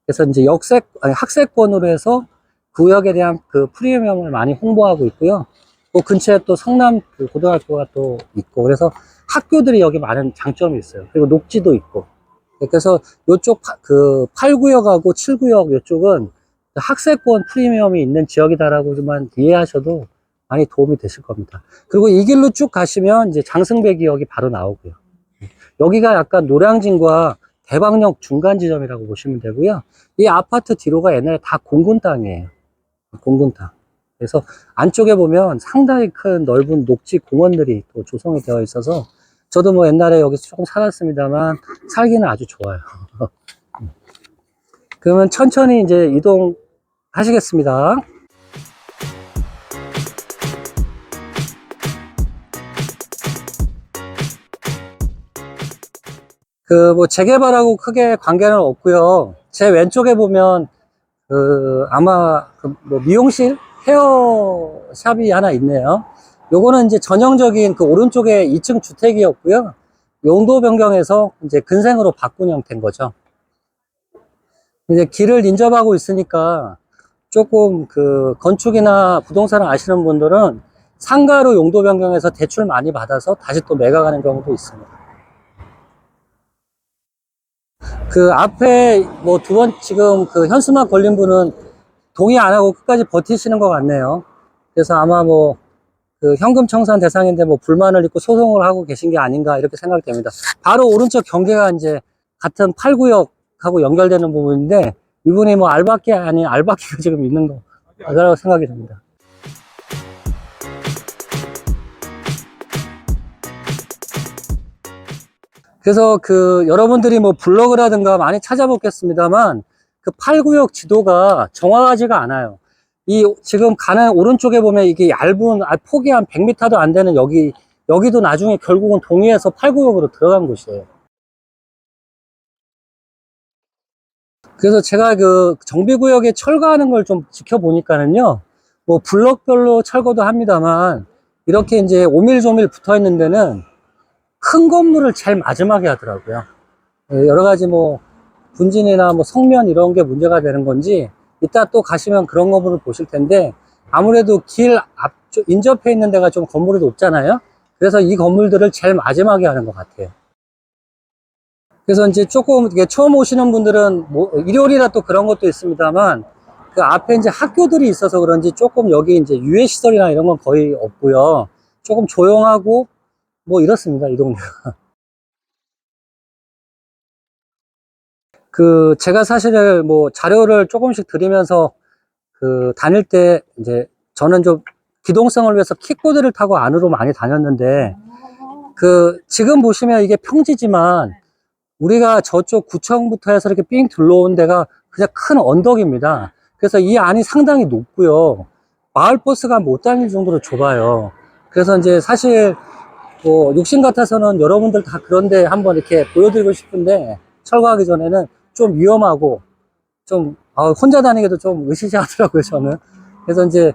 그래서 이제 학세권으로 해서 구역에 대한 그 프리미엄을 많이 홍보하고 있고요. 그 근처에 또 성남 그 고등학교가 또 있고, 그래서 학교들이 여기 많은 장점이 있어요. 그리고 녹지도 있고. 그래서 요쪽 그 8구역하고 7구역 요쪽은 학세권 프리미엄이 있는 지역이다라고만 이해하셔도 많이 도움이 되실 겁니다. 그리고 이 길로 쭉 가시면 이제 장승배 기역이 바로 나오고요. 여기가 약간 노량진과 대방역 중간 지점이라고 보시면 되고요. 이 아파트 뒤로가 옛날에 다 공군 땅이에요. 공군 땅. 그래서 안쪽에 보면 상당히 큰 넓은 녹지 공원들이 또 조성이 되어 있어서 저도 뭐 옛날에 여기서 조금 살았습니다만 살기는 아주 좋아요. 그러면 천천히 이제 이동하시겠습니다. 그 뭐 재개발하고 크게 관계는 없고요. 제 왼쪽에 보면 그 아마 그 뭐 미용실 헤어샵이 하나 있네요. 요거는 이제 전형적인 그 오른쪽에 2층 주택이었고요. 용도 변경해서 이제 근생으로 바꾼 형태인 거죠. 이제 길을 인접하고 있으니까 조금 그 건축이나 부동산을 아시는 분들은 상가로 용도 변경해서 대출 많이 받아서 다시 또 매각하는 경우도 있습니다. 그 앞에 뭐 두 번 지금 그 현수막 걸린 분은 동의 안 하고 끝까지 버티시는 것 같네요. 그래서 아마 뭐 그 현금 청산 대상인데 뭐 불만을 입고 소송을 하고 계신 게 아닌가 이렇게 생각됩니다. 바로 오른쪽 경계가 이제 같은 8구역하고 연결되는 부분인데 이분이 뭐 알바끼 아닌 알바끼가 지금 있는 거라고 생각이 듭니다. 그래서 그 여러분들이 뭐 블로그라든가 많이 찾아보겠습니다만 그 8구역 지도가 정확하지가 않아요. 이 지금 가는 오른쪽에 보면 이게 얇은 폭이 한 100m도 안 되는 여기도 나중에 결국은 동의해서 8구역으로 들어간 곳이에요. 그래서 제가 그 정비구역에 철거하는 걸 좀 지켜보니까는요, 뭐 블럭별로 철거도 합니다만 이렇게 이제 오밀조밀 붙어 있는 데는 큰 건물을 제일 마지막에 하더라고요. 여러 가지 뭐 분진이나 뭐 성면 이런 게 문제가 되는 건지 이따 또 가시면 그런 건물을 보실 텐데 아무래도 길 앞쪽 인접해 있는 데가 좀 건물이 높잖아요. 그래서 이 건물들을 제일 마지막에 하는 것 같아요. 그래서 이제 조금 이게 처음 오시는 분들은 뭐 일요일이라 또 그런 것도 있습니다만 그 앞에 이제 학교들이 있어서 그런지 조금 여기 이제 유해시설이나 이런 건 거의 없고요. 조금 조용하고 뭐 이렇습니다, 이 동네가. 그 제가 사실 뭐 자료를 조금씩 드리면서 그 다닐 때 이제 저는 좀 기동성을 위해서 킥보드를 타고 안으로 많이 다녔는데 그 지금 보시면 이게 평지지만 우리가 저쪽 구청부터 해서 이렇게 삥 둘러온 데가 그냥 큰 언덕입니다. 그래서 이 안이 상당히 높고요. 마을버스가 못 다닐 정도로 좁아요. 그래서 이제 사실 뭐 욕심 같아서는 여러분들 다 그런데 한번 이렇게 보여드리고 싶은데 철거하기 전에는 좀 위험하고 좀 혼자 다니기도 좀 으시시하더라고요, 저는. 그래서 이제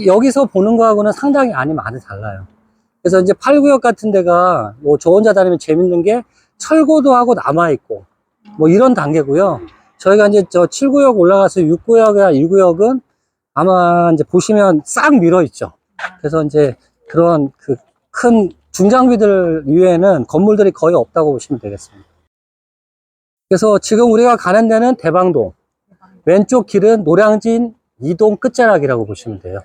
여기서 보는 거하고는 상당히 안이 많이 달라요. 그래서 이제 8구역 같은 데가 뭐 저 혼자 다니면 재밌는 게 철거도 하고 남아있고 뭐 이런 단계고요. 저희가 이제 저 7구역 올라가서 6구역이나 2구역은 아마 이제 보시면 싹 밀어 있죠. 그래서 이제 그런 그 큰 중장비들 이외에는 건물들이 거의 없다고 보시면 되겠습니다. 그래서 지금 우리가 가는 데는 대방동, 왼쪽 길은 노량진 2동 끝자락이라고 보시면 돼요.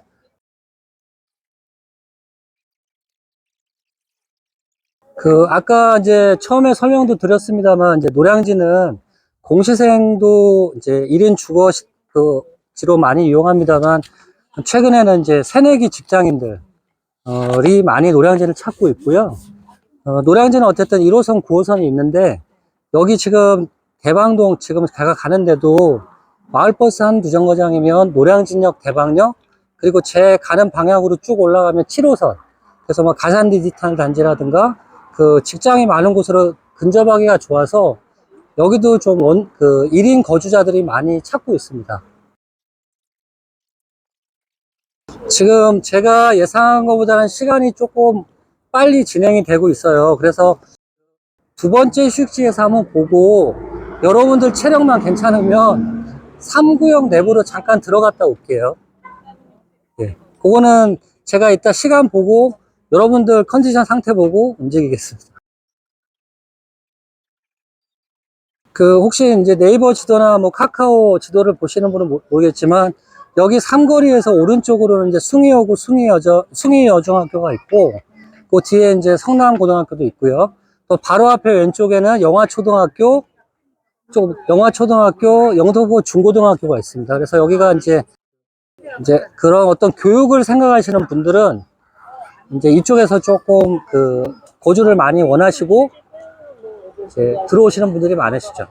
그 아까 이제 처음에 설명도 드렸습니다만 이제 노량진은 공시생도 이제 1인 주거지로 많이 이용합니다만 최근에는 이제 새내기 직장인들이 많이 노량진을 찾고 있고요. 노량진은 어쨌든 1호선, 9호선이 있는데 여기 지금 대방동 지금 제가 가는데도 마을버스 한 두 정거장이면 노량진역, 대방역 그리고 제 가는 방향으로 쭉 올라가면 7호선 그래서 뭐 가산 디지털 단지라든가 그 직장이 많은 곳으로 근접하기가 좋아서 여기도 좀 그 1인 거주자들이 많이 찾고 있습니다. 지금 제가 예상한 것보다는 시간이 조금 빨리 진행이 되고 있어요. 그래서 두 번째 휴식지에서 한번 보고 여러분들 체력만 괜찮으면 3구역 내부로 잠깐 들어갔다 올게요. 예. 그거는 제가 이따 시간 보고 여러분들 컨디션 상태 보고 움직이겠습니다. 그 혹시 이제 네이버 지도나 뭐 카카오 지도를 보시는 분은 모르겠지만 여기 삼거리에서 오른쪽으로는 이제 숭이여고 숭이여중학교가 있고 그 뒤에 이제 성남고등학교도 있고요. 또 바로 앞에 왼쪽에는 영화초등학교, 영화초등학교, 영도고 중고등학교가 있습니다. 그래서 여기가 이제 그런 어떤 교육을 생각하시는 분들은 이제 이쪽에서 조금 거주를 많이 원하시고 이제 들어오시는 분들이 많으시죠.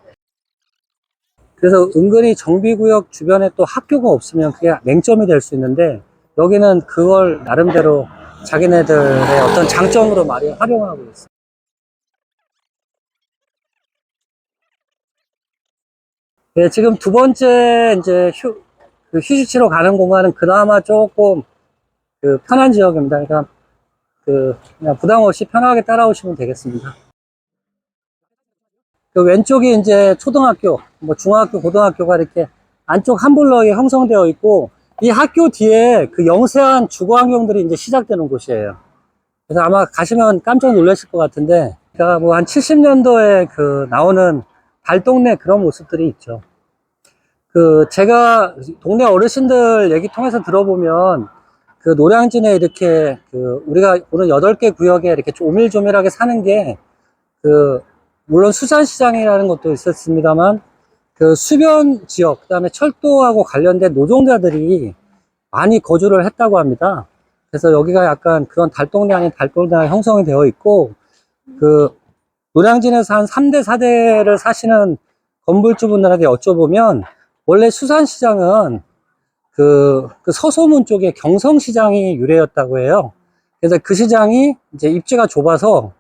그래서 은근히 정비구역 주변에 또 학교가 없으면 그게 맹점이 될 수 있는데 여기는 그걸 나름대로 자기네들의 어떤 장점으로 많이 활용하고 있어요. 네, 지금 두 번째 이제 휴식지로 가는 공간은 그나마 조금 편한 지역입니다. 그러니까 그냥 부담 없이 편하게 따라오시면 되겠습니다. 그 왼쪽이 이제 초등학교, 뭐 중학교, 고등학교가 이렇게 안쪽 한 블럭에 형성되어 있고 이 학교 뒤에 그 영세한 주거 환경들이 이제 시작되는 곳이에요. 그래서 아마 가시면 깜짝 놀라실 것 같은데, 그러니까 뭐 한 70년도에 나오는 달동네 그런 모습들이 있죠. 제가 동네 어르신들 얘기 통해서 들어보면 노량진에 이렇게 우리가 오는 8개 구역에 이렇게 오밀조밀하게 사는 게 물론 수산시장이라는 것도 있었습니다만 수변 지역, 그다음에 철도하고 관련된 노동자들이 많이 거주를 했다고 합니다. 그래서 여기가 약간 그런 달동네 아닌 달동네가 형성이 되어 있고 노량진에서 한 3대, 4대를 사시는 건물주분들한테 여쭤보면 원래 수산시장은 서소문 쪽에 경성시장이 유래였다고 해요. 그래서 그 시장이 이제 입지가 좁아서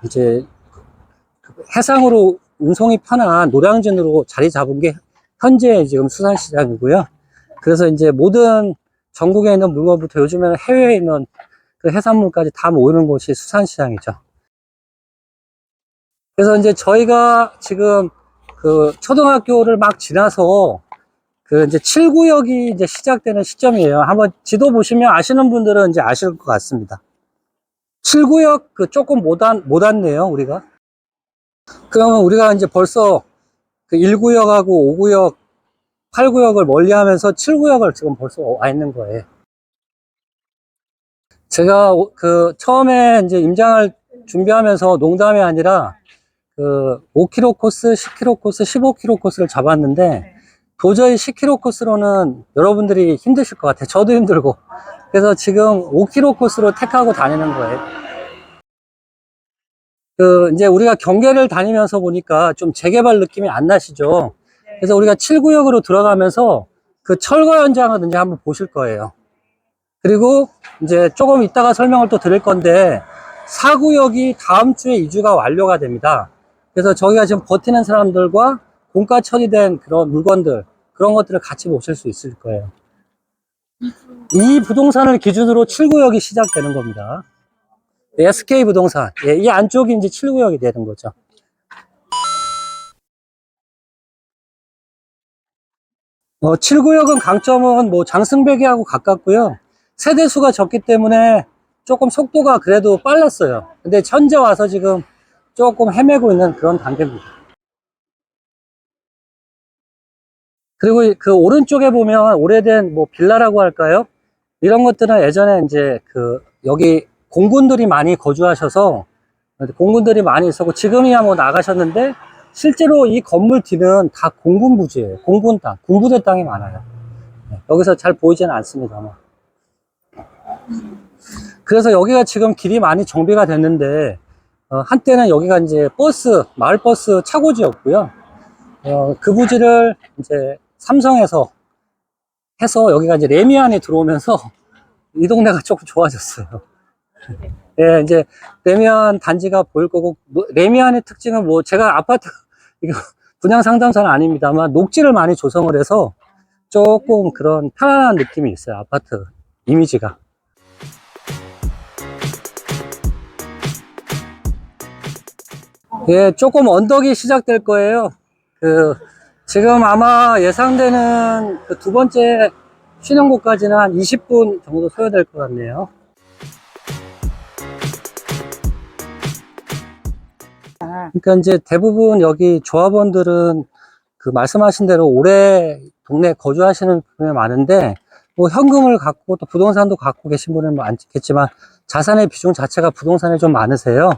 이제 해상으로 운송이 편한 노량진으로 자리 잡은 게 현재 지금 수산시장이고요. 그래서 이제 모든 전국에 있는 물건부터 요즘에는 해외에 있는 해산물까지 다 모이는 곳이 수산시장이죠. 그래서 이제 저희가 지금 초등학교를 막 지나서 이제 7구역이 이제 시작되는 시점이에요. 한번 지도 보시면 아시는 분들은 이제 아실 것 같습니다. 7구역 조금 못 왔네요, 우리가. 그러면 우리가 이제 벌써 1구역하고 5구역, 8구역을 멀리 하면서 7구역을 지금 벌써 와 있는 거예요. 제가 처음에 이제 임장을 준비하면서 농담이 아니라 5km 코스, 10km 코스, 15km 코스를 잡았는데 도저히 10km 코스로는 여러분들이 힘드실 것 같아요. 저도 힘들고. 그래서 지금 5km 코스로 택하고 다니는 거예요. 이제 우리가 경계를 다니면서 보니까 좀 재개발 느낌이 안 나시죠? 그래서 우리가 7구역으로 들어가면서 철거 현장을 이제 한번 보실 거예요. 그리고 이제 조금 이따가 설명을 또 드릴 건데 4구역이 다음 주에 이주가 완료가 됩니다. 그래서 저희가 지금 버티는 사람들과 공가 처리된 그런 물건들, 그런 것들을 같이 보실 수 있을 거예요. 이 부동산을 기준으로 7구역이 시작되는 겁니다. SK 부동산. 예, 이 안쪽이 이제 7구역이 되는 거죠. 어, 7구역은 강점은 뭐 장승배기하고 가깝고요. 세대수가 적기 때문에 조금 속도가 그래도 빨랐어요. 근데 현재 와서 지금 조금 헤매고 있는 그런 단계입니다. 그리고 오른쪽에 보면 오래된 뭐 빌라라고 할까요? 이런 것들은 예전에 이제 여기 공군들이 많이 거주하셔서 공군들이 많이 있었고 지금이야 뭐 나가셨는데 실제로 이 건물 뒤는 다 공군 부지예요. 공군 땅, 군부대 땅이 많아요. 여기서 잘 보이지는 않습니다만. 그래서 여기가 지금 길이 많이 정비가 됐는데 한때는 여기가 이제 마을버스 차고지였고요. 그 부지를 이제 삼성에서 해서 여기가 이제 레미안이 들어오면서 이 동네가 조금 좋아졌어요. 예, 이제 레미안 단지가 보일 거고 레미안의 특징은 뭐 제가 아파트 이거 분양 상담사는 아닙니다만 녹지를 많이 조성을 해서 조금 그런 편안한 느낌이 있어요. 아파트 이미지가. 예, 조금 언덕이 시작될 거예요. 지금 아마 예상되는 두 번째 쉬는 곳까지는 한 20분 정도 소요될 것 같네요. 그러니까 이제 대부분 여기 조합원들은 말씀하신 대로 오래 동네 거주하시는 분이 많은데 뭐 현금을 갖고 또 부동산도 갖고 계신 분은 많겠지만 자산의 비중 자체가 부동산에 좀 많으세요.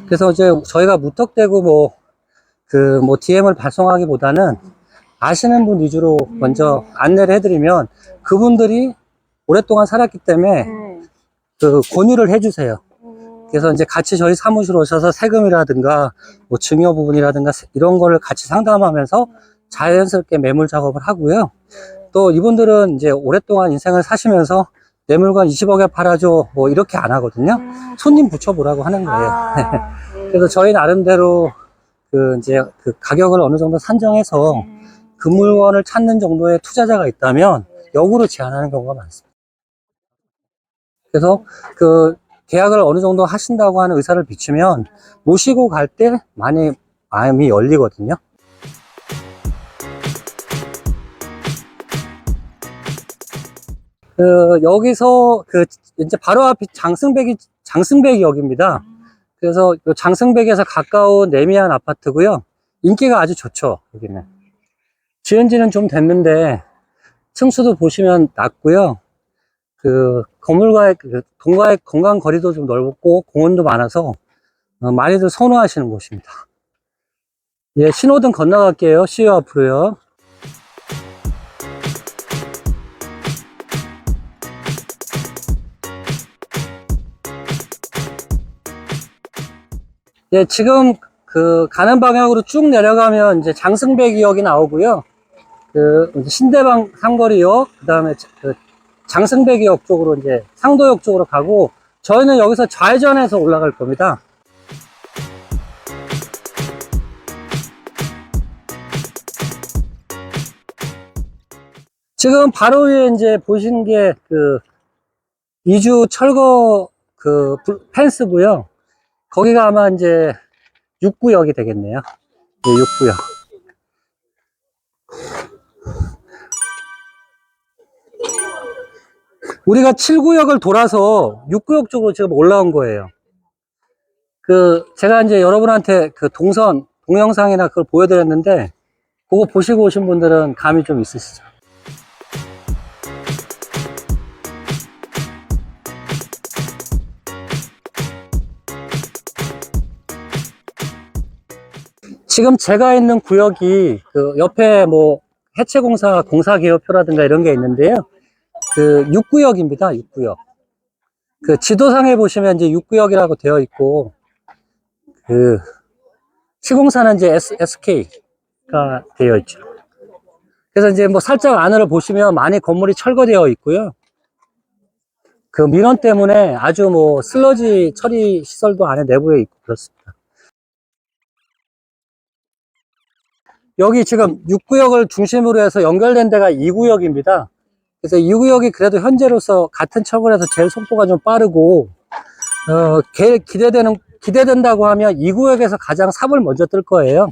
그래서 이제 저희가 무턱대고 뭐 DM을 발송하기보다는 아시는 분 위주로 먼저 안내를 해드리면 그분들이 오랫동안 살았기 때문에 그 권유를 해주세요. 그래서 이제 같이 저희 사무실 오셔서 세금이라든가 뭐 증여 부분이라든가 이런 거를 같이 상담하면서 자연스럽게 매물 작업을 하고요. 또 이분들은 이제 오랫동안 인생을 사시면서 내 물건 20억에 팔아줘 뭐 이렇게 안 하거든요. 손님 붙여보라고 하는 거예요. 그래서 저희 나름대로 이제 그 가격을 어느 정도 산정해서 그 물건을 찾는 정도의 투자자가 있다면 역으로 제한하는 경우가 많습니다. 그래서 그 계약을 어느 정도 하신다고 하는 의사를 비추면 모시고 갈 때 많이 마음이 열리거든요. 여기서 이제 바로 앞이 장승백역입니다. 그래서 장승백에서 가까운 레미안 아파트고요. 인기가 아주 좋죠, 여기는. 지은 지는 좀 됐는데 층수도 보시면 낮고요. 건물과의 동과의 건강 거리도 좀 넓고 공원도 많아서 많이들 선호하시는 곳입니다. 예, 신호등 건너갈게요. 시유 앞으로요. 예, 지금 가는 방향으로 쭉 내려가면 이제 장승백역이 나오고요. 신대방 삼거리역, 그 다음에 장승백역 쪽으로 이제 상도역 쪽으로 가고, 저희는 여기서 좌회전해서 올라갈 겁니다. 지금 바로 위에 이제 보시는 게 이주 철거 펜스고요. 거기가 아마 이제 6구역이 되겠네요. 네, 6구역. 우리가 7구역을 돌아서 6구역 쪽으로 지금 올라온 거예요. 제가 이제 여러분한테 동영상이나 그걸 보여드렸는데, 그거 보시고 오신 분들은 감이 좀 있으시죠? 지금 제가 있는 구역이 옆에 뭐 해체공사 공사개요표라든가 이런 게 있는데요. 6구역입니다. 6구역. 지도상에 보시면 이제 6구역이라고 되어 있고, 시공사는 이제 SK가 되어 있죠. 그래서 이제 뭐 살짝 안을 보시면 많이 건물이 철거되어 있고요. 민원 때문에 아주 뭐 슬러지 처리 시설도 안에 내부에 있고 그렇습니다. 여기 지금 6구역을 중심으로 해서 연결된 데가 2구역입니다. 그래서 2구역이 그래도 현재로서 같은 철거에서 제일 속도가 좀 빠르고, 기대된다고 하면 2구역에서 가장 삽을 먼저 뜰 거예요.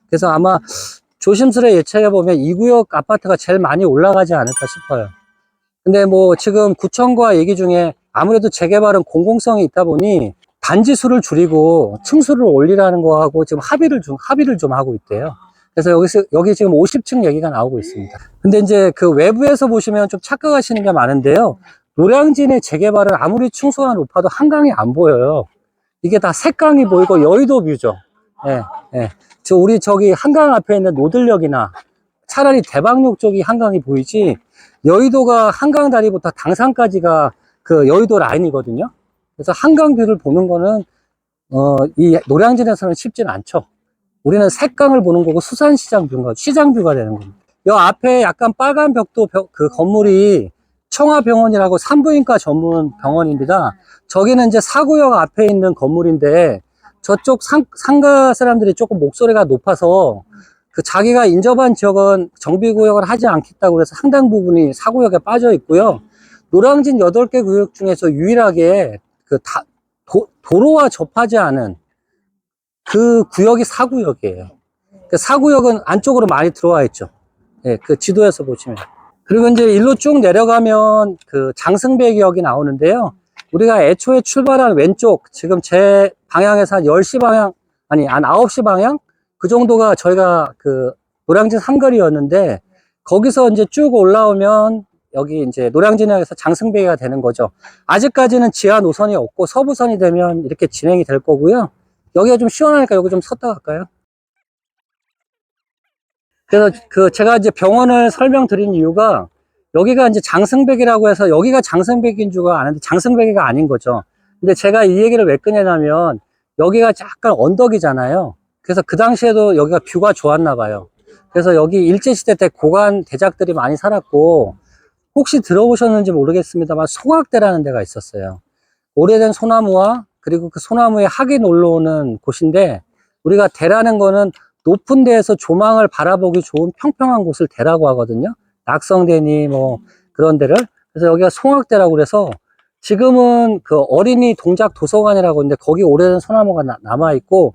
그래서 아마 조심스레 예측해보면 2구역 아파트가 제일 많이 올라가지 않을까 싶어요. 근데 뭐 지금 구청과 얘기 중에 아무래도 재개발은 공공성이 있다 보니 단지 수를 줄이고 층수를 올리라는 거하고 지금 합의를 좀 하고 있대요. 그래서 여기 지금 50층 얘기가 나오고 있습니다. 근데 이제 외부에서 보시면 좀 착각하시는 게 많은데요. 노량진의 재개발은 아무리 층수가 높아도 한강이 안 보여요. 이게 다 색강이 보이고 여의도 뷰죠. 예, 예. 우리 저기 한강 앞에 있는 노들역이나 차라리 대방역 쪽이 한강이 보이지, 여의도가 한강 다리부터 당산까지가 여의도 라인이거든요. 그래서 한강 뷰를 보는 거는, 이 노량진에서는 쉽진 않죠. 우리는 색강을 보는 거고 수산시장 뷰가, 시장 뷰가 되는 겁니다. 이 앞에 약간 빨간 벽도 건물이 청아병원이라고 산부인과 전문 병원입니다. 저기는 이제 4구역 앞에 있는 건물인데, 저쪽 상가 사람들이 조금 목소리가 높아서 자기가 인접한 지역은 정비구역을 하지 않겠다고 해서 상당 부분이 4구역에 빠져 있고요. 노량진 8개 구역 중에서 유일하게 도로와 접하지 않은 구역이 4구역이에요. 4구역은 안쪽으로 많이 들어와 있죠. 예, 지도에서 보시면. 그리고 이제 일로 쭉 내려가면 장승백역이 나오는데요. 우리가 애초에 출발한 왼쪽, 지금 제 방향에서 한 10시 방향, 한 9시 방향? 그 정도가 저희가 노량진 삼거리였는데, 거기서 이제 쭉 올라오면 여기 이제 노량진역에서 장승배기가 되는 거죠. 아직까지는 지하 노선이 없고 서부선이 되면 이렇게 진행이 될 거고요. 여기가 좀 시원하니까 여기 좀 섰다 갈까요? 그래서 제가 이제 병원을 설명드린 이유가 여기가 이제 장승배기라고 해서 여기가 장승배기인 줄 아는데 장승배기가 아닌 거죠. 근데 제가 이 얘기를 왜 꺼내냐면 여기가 약간 언덕이잖아요. 그래서 그 당시에도 여기가 뷰가 좋았나 봐요. 그래서 여기 일제시대 때 고관 대작들이 많이 살았고, 혹시 들어보셨는지 모르겠습니다만 송악대라는 데가 있었어요. 오래된 소나무와 그리고 그 소나무에 학이 놀러오는 곳인데, 우리가 대라는 거는 높은 데에서 조망을 바라보기 좋은 평평한 곳을 대라고 하거든요. 낙성대니 뭐 그런 데를. 그래서 여기가 송악대라고 그래서 지금은 그 어린이 동작 도서관이라고 있는데 거기 오래된 소나무가 남아있고,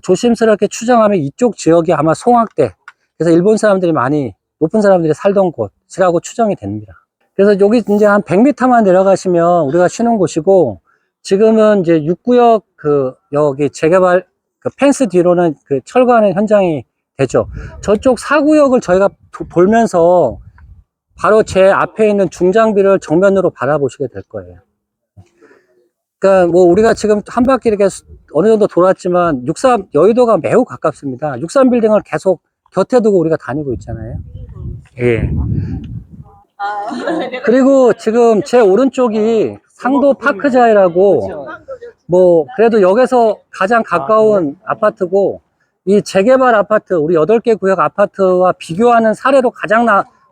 조심스럽게 추정하면 이쪽 지역이 아마 송악대, 그래서 일본 사람들이 많이, 높은 사람들이 살던 곳이라고 추정이 됩니다. 그래서 여기 이제 한 100m만 내려가시면 우리가 쉬는 곳이고, 지금은 이제 6구역 여기 재개발 펜스 뒤로는 철거하는 현장이 되죠. 저쪽 4구역을 저희가 돌면서 바로 제 앞에 있는 중장비를 정면으로 바라보시게 될 거예요. 그러니까 뭐 우리가 지금 한 바퀴 이렇게 어느 정도 돌았지만 여의도가 매우 가깝습니다. 63 빌딩을 계속 곁에 두고 우리가 다니고 있잖아요. 예. 그리고 지금 제 오른쪽이 상도 파크자이라고, 뭐 그래도 역에서 가장 가까운 아파트고, 이 재개발 아파트, 우리 8개 구역 아파트와 비교하는 사례로 가장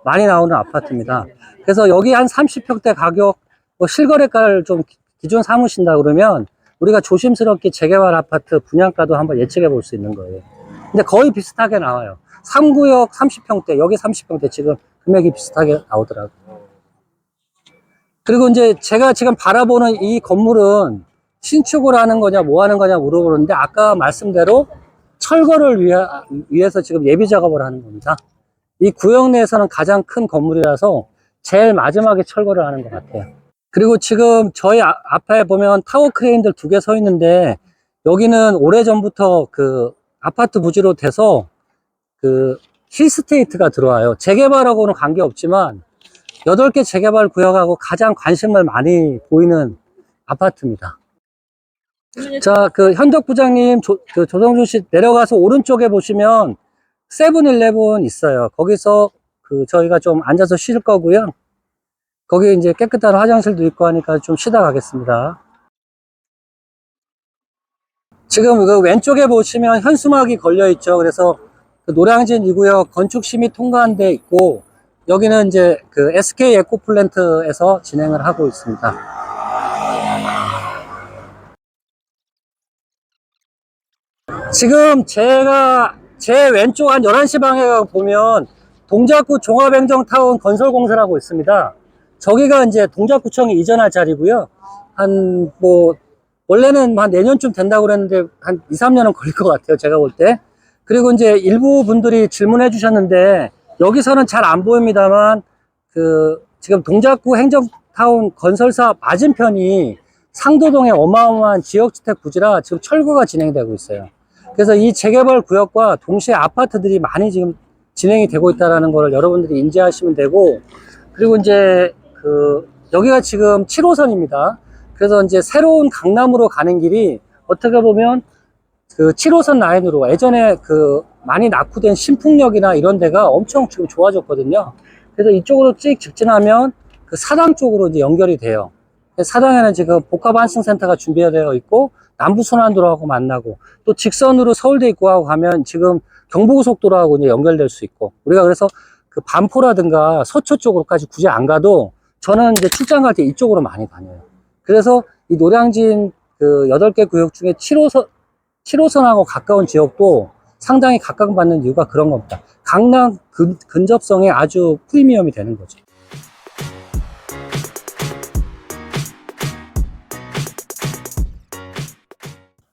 많이 나오는 아파트입니다. 그래서 여기 한 30평대 가격, 뭐 실거래가를 좀 기준 삼으신다 그러면 우리가 조심스럽게 재개발 아파트 분양가도 한번 예측해 볼 수 있는 거예요. 근데 거의 비슷하게 나와요. 3구역 30평대, 여기 30평대 지금 금액이 비슷하게 나오더라고요. 그리고 이제 제가 지금 바라보는 이 건물은 신축을 하는 거냐 뭐 하는 거냐 물어보는데, 아까 말씀대로 철거를 위해서 지금 예비 작업을 하는 겁니다. 이 구역 내에서는 가장 큰 건물이라서 제일 마지막에 철거를 하는 것 같아요. 그리고 지금 저희 앞에 보면 타워 크레인들 2개 서 있는데, 여기는 오래전부터 아파트 부지로 돼서 힐스테이트가 들어와요. 재개발하고는 관계없지만 8개 재개발 구역하고 가장 관심을 많이 보이는 아파트입니다. 자, 현덕 부장님, 조성준 씨 내려가서 오른쪽에 보시면 세븐일레븐 있어요. 거기서 저희가 좀 앉아서 쉴 거고요. 거기 이제 깨끗한 화장실도 있고 하니까 좀 쉬다 가겠습니다. 지금 왼쪽에 보시면 현수막이 걸려 있죠. 그래서 노량진 2구역 건축 심의 통과한 데 있고, 여기는 이제 SK 에코플랜트에서 진행을 하고 있습니다. 지금 제 왼쪽 한 11시 방향 보면 동작구 종합행정타운 건설공사라고 있습니다. 저기가 이제 동작구청이 이전할 자리고요. 원래는 한 내년쯤 된다고 그랬는데 한 2, 3년은 걸릴 것 같아요, 제가 볼 때. 그리고 이제 일부 분들이 질문해 주셨는데, 여기서는 잘 안 보입니다만 지금 동작구 행정타운 건설사 맞은편이 상도동의 어마어마한 지역주택 부지라 지금 철거가 진행되고 있어요. 그래서 이 재개발 구역과 동시에 아파트들이 많이 지금 진행이 되고 있다는 걸 여러분들이 인지하시면 되고, 그리고 이제 여기가 지금 7호선입니다. 그래서 이제 새로운 강남으로 가는 길이 어떻게 보면 7호선 라인으로, 예전에 많이 낙후된 신풍역이나 이런 데가 엄청 지금 좋아졌거든요. 그래서 이쪽으로 쭉 직진하면 사당 쪽으로 이제 연결이 돼요. 사당에는 지금 복합환승센터가 준비되어 있고, 남부순환도로하고 만나고, 또 직선으로 서울대 입구하고 가면 지금 경부고속도로하고 이제 연결될 수 있고, 우리가 그래서 반포라든가 서초 쪽으로까지 굳이 안 가도 저는 이제 출장 갈 때 이쪽으로 많이 다녀요. 그래서 이 노량진 8개 구역 중에 7호선하고 가까운 지역도 상당히 각광받는 이유가 그런 겁니다. 강남 근접성에 아주 프리미엄이 되는 거죠.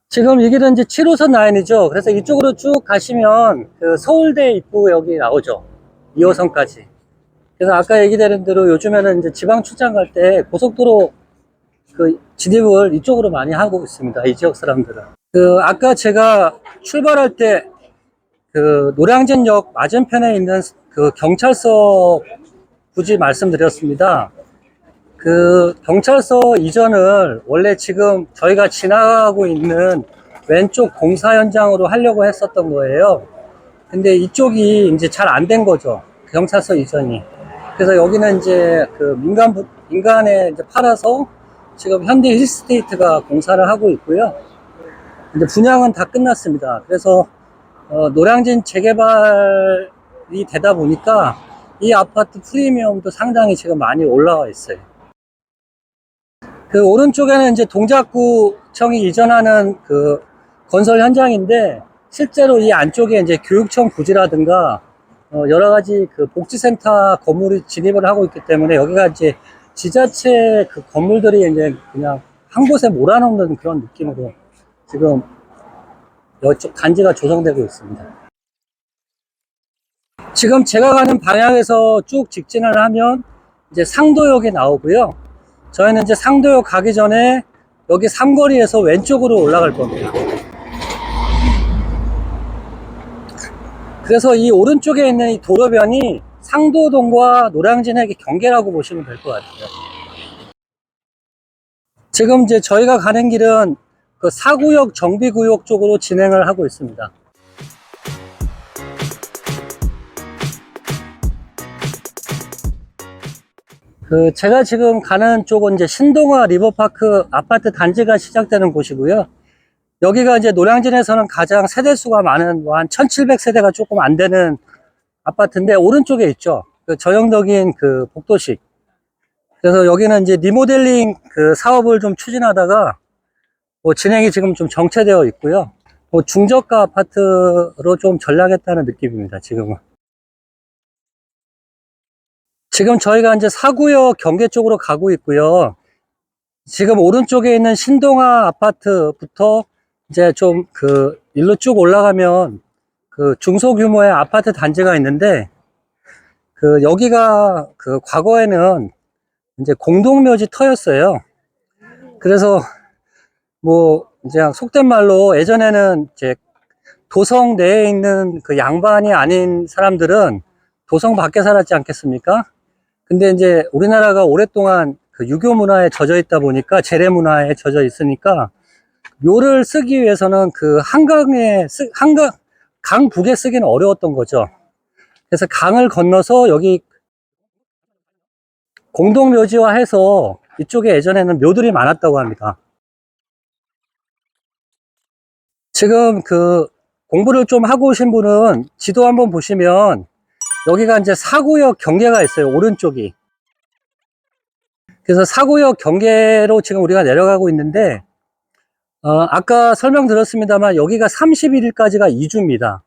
지금 이 길은 이제 7호선 라인이죠. 그래서 이쪽으로 쭉 가시면 서울대 입구 여기 나오죠. 2호선까지. 그래서 아까 얘기드린 대로 요즘에는 이제 지방 출장 갈 때 고속도로 진입을 이쪽으로 많이 하고 있습니다. 이 지역 사람들은. 아까 제가 출발할 때 노량진역 맞은편에 있는 경찰서 굳이 말씀드렸습니다. 그 경찰서 이전을 원래 지금 저희가 지나가고 있는 왼쪽 공사 현장으로 하려고 했었던 거예요. 근데 이쪽이 이제 잘 안 된 거죠. 경찰서 이전이. 그래서 여기는 이제 그 민간에 이제 팔아서 지금 현대 힐스테이트가 공사를 하고 있고요. 이제 분양은 다 끝났습니다. 그래서 노량진 재개발이 되다 보니까 이 아파트 프리미엄도 상당히 지금 많이 올라와 있어요. 그 오른쪽에는 이제 동작구청이 이전하는 그 건설 현장인데, 실제로 이 안쪽에 이제 교육청 부지라든가 여러 가지 그 복지센터 건물이 진입을 하고 있기 때문에 여기가 이제 지자체 그 건물들이 이제 그냥 한 곳에 몰아넣는 그런 느낌으로 지금 이쪽 단지가 조성되고 있습니다. 지금 제가 가는 방향에서 쭉 직진을 하면 이제 상도역이 나오고요. 저희는 이제 상도역 가기 전에 여기 삼거리에서 왼쪽으로 올라갈 겁니다. 그래서 이 오른쪽에 있는 이 도로변이 상도동과 노량진의 경계라고 보시면 될 것 같아요. 지금 이제 저희가 가는 길은 그 4구역 정비구역 쪽으로 진행을 하고 있습니다. 그 제가 지금 가는 쪽은 이제 신동아 리버파크 아파트 단지가 시작되는 곳이고요. 여기가 이제 노량진에서는 가장 세대수가 많은 뭐 한 1700세대가 조금 안 되는 아파트인데, 오른쪽에 있죠. 그 전형적인 그 복도식. 그래서 여기는 이제 리모델링 그 사업을 좀 추진하다가 뭐 진행이 지금 좀 정체되어 있고요. 뭐 중저가 아파트로 좀 전략했다는 느낌입니다, 지금은. 지금 저희가 이제 4구역 경계 쪽으로 가고 있고요. 지금 오른쪽에 있는 신동아 아파트부터 이제 좀 그 일로 쭉 올라가면 그 중소규모의 아파트 단지가 있는데, 그 여기가 그 과거에는 이제 공동묘지 터였어요. 그래서 뭐 이제 속된 말로 예전에는 이제 도성 내에 있는 그 양반이 아닌 사람들은 도성 밖에 살았지 않겠습니까? 근데 이제 우리나라가 오랫동안 그 유교 문화에 젖어 있다 보니까, 재래 문화에 젖어 있으니까 묘를 쓰기 위해서는 그 강 북에 쓰기는 어려웠던 거죠. 그래서 강을 건너서 여기 공동묘지화 해서 이쪽에 예전에는 묘들이 많았다고 합니다. 지금 그 공부를 좀 하고 오신 분은 지도 한번 보시면 여기가 이제 4구역 경계가 있어요, 오른쪽이. 그래서 4구역 경계로 지금 우리가 내려가고 있는데, 아까 설명드렸습니다만 여기가 31일까지가 2주입니다.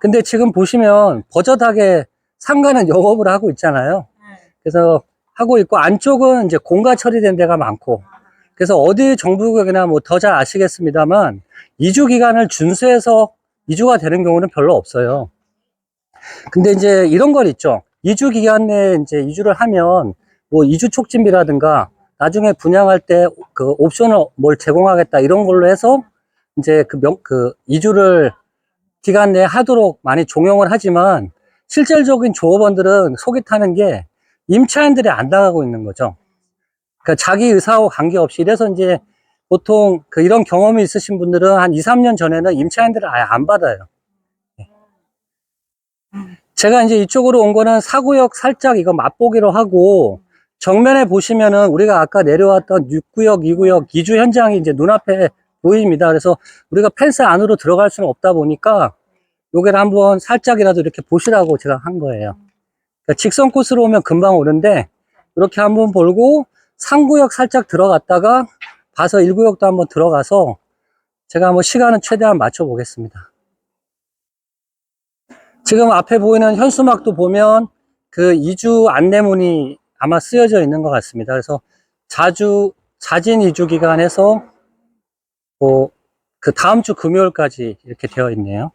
근데 지금 보시면 버젓하게 상가는 영업을 하고 있잖아요. 그래서 하고 있고, 안쪽은 이제 공가 처리된 데가 많고, 그래서 어디 정부구역이나 뭐 더 잘 아시겠습니다만 2주 기간을 준수해서 2주가 되는 경우는 별로 없어요. 근데 이제 이런 건 있죠. 2주 기간 내에 이제 2주를 하면 뭐 2주 촉진비라든가 나중에 분양할 때 그 옵션을 뭘 제공하겠다 이런 걸로 해서 이제 그 2주를 기간 내에 하도록 많이 종용을 하지만, 실질적인 조합원들은 속이 타는 게 임차인들이 안 당하고 있는 거죠. 그러니까 자기 의사하고 관계없이. 이래서 이제 보통 그 이런 경험이 있으신 분들은 한 2, 3년 전에는 임차인들을 아예 안 받아요. 제가 이제 이쪽으로 온 거는 4구역 살짝 이거 맛보기로 하고, 정면에 보시면은 우리가 아까 내려왔던 6구역, 2구역, 2주 현장이 이제 눈앞에 보입니다. 그래서 우리가 펜스 안으로 들어갈 수는 없다 보니까 요게를 한번 살짝이라도 이렇게 보시라고 제가 한 거예요. 그러니까 직선 코스로 오면 금방 오는데, 이렇게 한번 보고 3구역 살짝 들어갔다가 봐서 1구역도 한번 들어가서 제가 한번 시간은 최대한 맞춰 보겠습니다. 지금 앞에 보이는 현수막도 보면 그 2주 안내문이 아마 쓰여져 있는 것 같습니다. 그래서 자진 2주 기간에서 뭐 그 다음 주 금요일까지 이렇게 되어 있네요.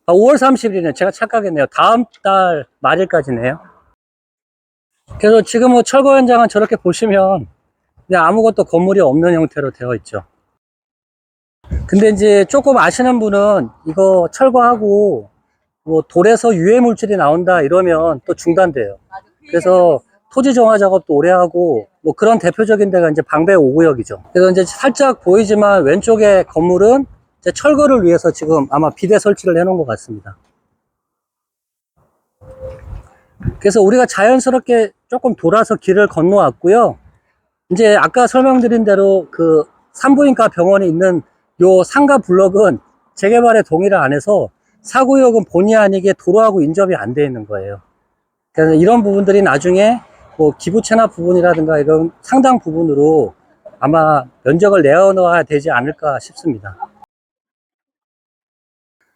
5월 30일이네요. 제가 착각했네요. 다음 달 말일까지네요. 그래서 지금 뭐 철거 현장은 저렇게 보시면 그냥 아무것도 건물이 없는 형태로 되어 있죠. 근데 이제 조금 아시는 분은 이거 철거하고 뭐 돌에서 유해 물질이 나온다 이러면 또 중단돼요. 그래서 토지 정화 작업도 오래 하고 뭐 그런 대표적인 데가 이제 방배 5구역이죠. 그래서 이제 살짝 보이지만 왼쪽에 건물은 이제 철거를 위해서 지금 아마 비대 설치를 해놓은 것 같습니다. 그래서 우리가 자연스럽게 조금 돌아서 길을 건너왔고요. 이제 아까 설명드린 대로 그 산부인과 병원이 있는 요 상가 블럭은 재개발에 동의를 안 해서 4구역은 본의 아니게 도로하고 인접이 안 돼 있는 거예요. 그래서 이런 부분들이 나중에 뭐 기부 체납 부분이라든가 이런 상당 부분으로 아마 면적을 내어놓아야 되지 않을까 싶습니다.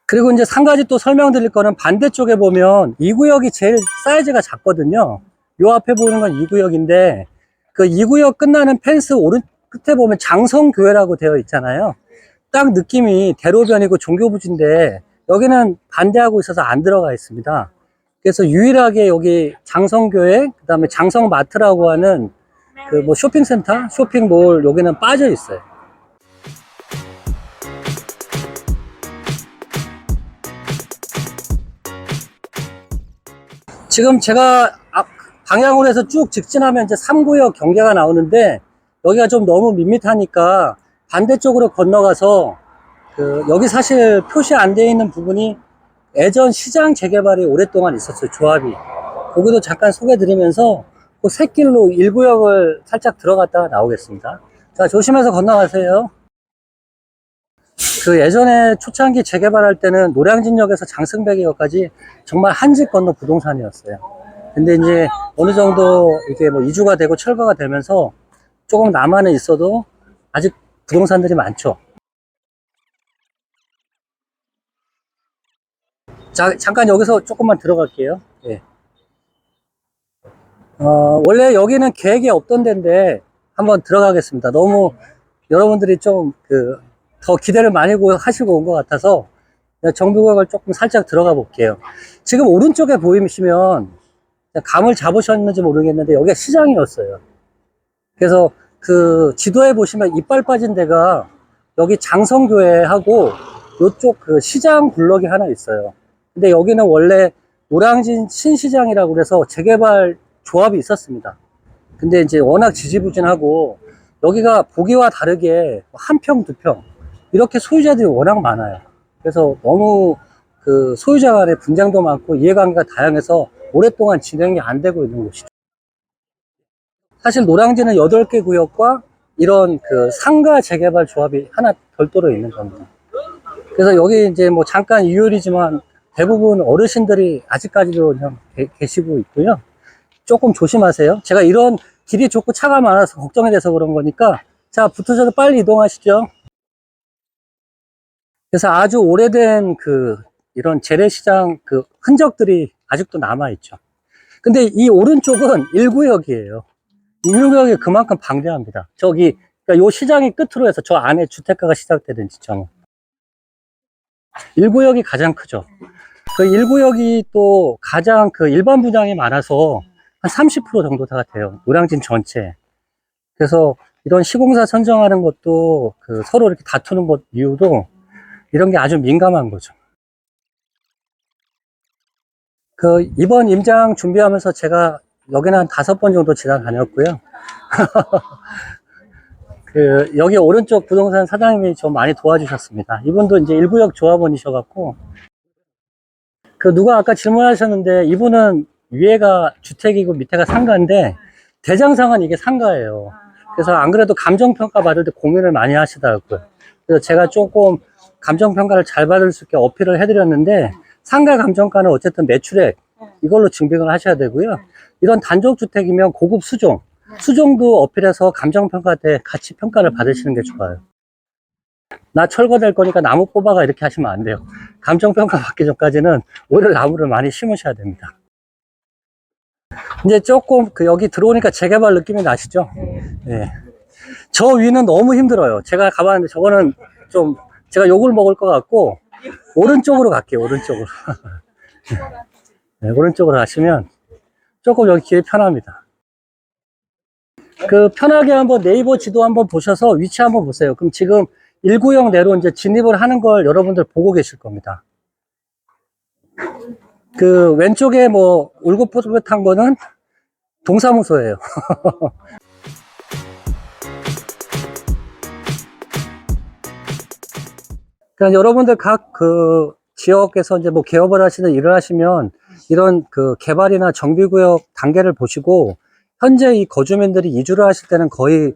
그리고 이제 한 가지 또 설명드릴 거는 반대쪽에 보면 2구역이 제일 사이즈가 작거든요. 요 앞에 보이는 건 2구역인데 그 2구역 끝나는 펜스 오른 끝에 보면 장성교회라고 되어 있잖아요. 딱 느낌이 대로변이고 종교부지인데 여기는 반대하고 있어서 안 들어가 있습니다. 그래서 유일하게 여기 장성교회, 그 다음에 장성마트라고 하는 그 뭐 쇼핑센터, 쇼핑몰 여기는 빠져 있어요. 지금 제가 방향으로 해서 쭉 직진하면 이제 3구역 경계가 나오는데 여기가 좀 너무 밋밋하니까 반대쪽으로 건너가서 여기 사실 표시 안 되어 있는 부분이 예전 시장 재개발이 오랫동안 있었어요. 조합이. 거기도 잠깐 소개 드리면서 그 샛길로 1구역을 살짝 들어갔다가 나오겠습니다. 자, 조심해서 건너가세요. 그 예전에 초창기 재개발할 때는 노량진역에서 장승배기역까지 정말 한 집 건너 부동산이었어요. 근데 이제 어느 정도 이게 뭐 이주가 되고 철거가 되면서 조금 남한에 있어도 아직 부동산들이 많죠. 자, 잠깐 여기서 조금만 들어갈게요. 예. 원래 여기는 계획이 없던 데인데 한번 들어가겠습니다. 너무 여러분들이 좀 더 기대를 많이 하시고 온 것 같아서 정비구역을 조금 살짝 들어가 볼게요. 지금 오른쪽에 보이시면 감을 잡으셨는지 모르겠는데 여기가 시장이었어요. 그래서 그 지도에 보시면 이빨 빠진 데가 여기 장성교회하고 이쪽 그 시장 블럭이 하나 있어요. 근데 여기는 원래 노량진 신시장이라고 그래서 재개발 조합이 있었습니다. 근데 이제 워낙 지지부진하고 여기가 보기와 다르게 한 평, 두 평 이렇게 소유자들이 워낙 많아요. 그래서 너무 그 소유자 간의 분쟁도 많고 이해관계가 다양해서 오랫동안 진행이 안 되고 있는 곳이죠. 사실 노량진은 8개 구역과 이런 그 상가 재개발 조합이 하나 별도로 있는 겁니다. 그래서 여기 이제 뭐 잠깐 이율이지만 대부분 어르신들이 아직까지도 그냥 계시고 있고요. 조금 조심하세요. 제가 이런 길이 좁고 차가 많아서 걱정이 돼서 그런 거니까. 자, 붙으셔서 빨리 이동하시죠. 그래서 아주 오래된 이런 재래시장 흔적들이 아직도 남아있죠. 근데 이 오른쪽은 1구역이에요. 1구역이 그만큼 방대합니다. 저기, 그러니까 요 시장이 끝으로 해서 저 안에 주택가가 시작되는 지점은. 1구역이 가장 크죠. 그 1구역이 또 가장 일반 분양이 많아서 한 30% 정도 다 돼요. 노량진 전체. 그래서 이런 시공사 선정하는 것도 서로 이렇게 다투는 것 이유도 이런 게 아주 민감한 거죠. 이번 임장 준비하면서 제가 여기는 한 5번 정도 지나다녔고요. 여기 오른쪽 부동산 사장님이 좀 많이 도와주셨습니다. 이분도 이제 1구역 조합원이셔갖고, 누가 아까 질문하셨는데, 이분은 위에가 주택이고 밑에가 상가인데, 대장상은 이게 상가예요. 그래서 안 그래도 감정평가 받을 때 고민을 많이 하시더라고요. 그래서 제가 조금 감정평가를 잘 받을 수 있게 어필을 해드렸는데, 상가 감정가는 어쨌든 매출액, 이걸로 증빙을 하셔야 되고요. 이런 단독주택이면 고급 수종도 어필해서 감정평가 때 같이 평가를 받으시는 게 좋아요. 나 철거될 거니까 나무 뽑아가 이렇게 하시면 안 돼요. 감정평가 받기 전까지는 오히려 나무를 많이 심으셔야 됩니다. 이제 조금 여기 들어오니까 재개발 느낌이 나시죠? 네. 저 위는 너무 힘들어요. 제가 가봤는데 저거는 좀 제가 욕을 먹을 것 같고 오른쪽으로 갈게요. 오른쪽으로. 네, 오른쪽으로 가시면 조금 여기 길이 편합니다. 편하게 한번 네이버 지도 한번 보셔서 위치 한번 보세요. 그럼 지금 1구역 내로 이제 진입을 하는 걸 여러분들 보고 계실 겁니다. 그 왼쪽에 뭐 울긋불긋한 거는 동사무소예요. 그러니까 여러분들 각 그 지역에서 이제 뭐 개업을 하시는 일을 하시면 이런 그 개발이나 정비구역 단계를 보시고 현재 이 거주민들이 이주를 하실 때는 거의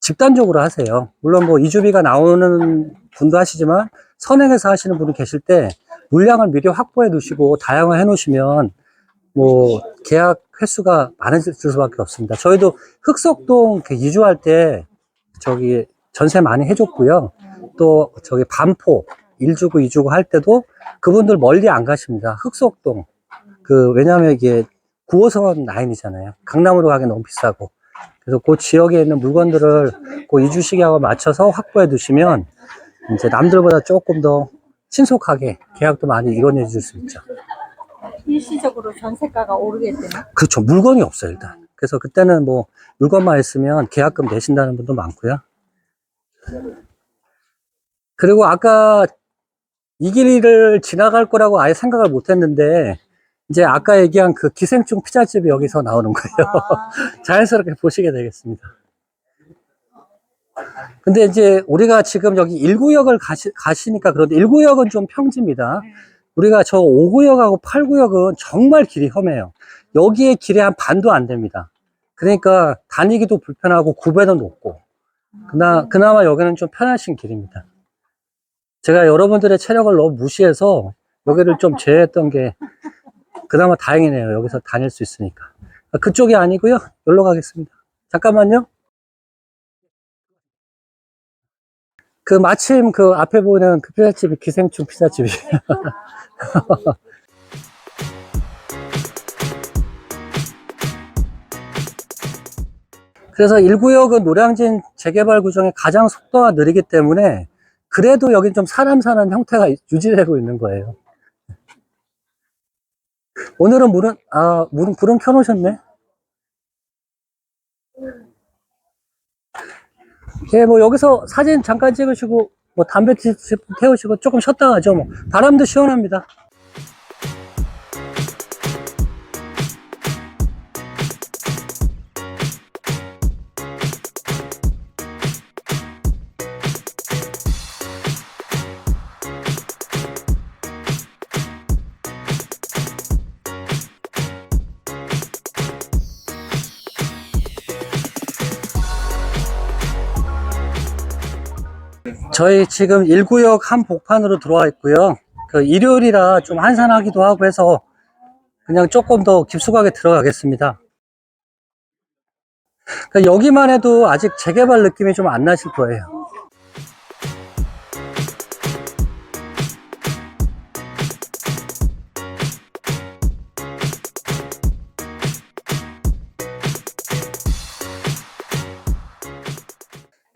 집단적으로 하세요. 물론 뭐 이주비가 나오는 분도 하시지만 선행해서 하시는 분이 계실 때 물량을 미리 확보해 두시고 다양화해 놓으시면 뭐 계약 횟수가 많아질 수밖에 없습니다. 저희도 흑석동 그 이주할 때 저기 전세 많이 해줬고요. 또 저기 반포 1주구 2주구 할 때도 그분들 멀리 안 가십니다. 흑석동 그 왜냐하면 이게 9호선 라인이잖아요. 강남으로 가기 너무 비싸고. 그래서 그 지역에 있는 물건들을 그 이주 시기하고 맞춰서 확보해 두시면 이제 남들보다 조금 더 신속하게 계약도 많이 이뤄내 줄 수 있죠.
일시적으로 전세가가 오르겠대요.
그렇죠. 물건이 없어요, 일단. 그래서 그때는 뭐 물건만 있으면 계약금 내신다는 분도 많고요. 그리고 아까 이 길을 지나갈 거라고 아예 생각을 못 했는데 이제 아까 얘기한 그 기생충 피자집이 여기서 나오는 거예요. 자연스럽게 보시게 되겠습니다. 근데 이제 우리가 지금 여기 1구역을 가시니까 그런데 1구역은 좀 평지입니다. 우리가 저 5구역하고 8구역은 정말 길이 험해요. 여기에 길이 한 반도 안 됩니다. 그러니까 다니기도 불편하고 구배도 높고 그나마 여기는 좀 편하신 길입니다. 제가 여러분들의 체력을 너무 무시해서 여기를 좀 제외했던 게 그나마 다행이네요. 여기서 다닐 수 있으니까. 그쪽이 아니고요. 여기로 가겠습니다. 잠깐만요. 그 마침 그 앞에 보이는 그 피자집이 기생충 피자집이에요. 그래서 1구역은 노량진 재개발 구정의 가장 속도가 느리기 때문에 그래도 여긴 좀 사람 사는 형태가 유지되고 있는 거예요. 오늘은 불은 켜놓으셨네. 예, 뭐 여기서 사진 잠깐 찍으시고 뭐 담배 태우시고 조금 쉬었다 가죠. 뭐 바람도 시원합니다. 저희 지금 1구역 한복판으로 들어와 있고요. 그 일요일이라 좀 한산하기도 하고 해서 그냥 조금 더 깊숙하게 들어가겠습니다. 그러니까 여기만 해도 아직 재개발 느낌이 좀 안 나실 거예요.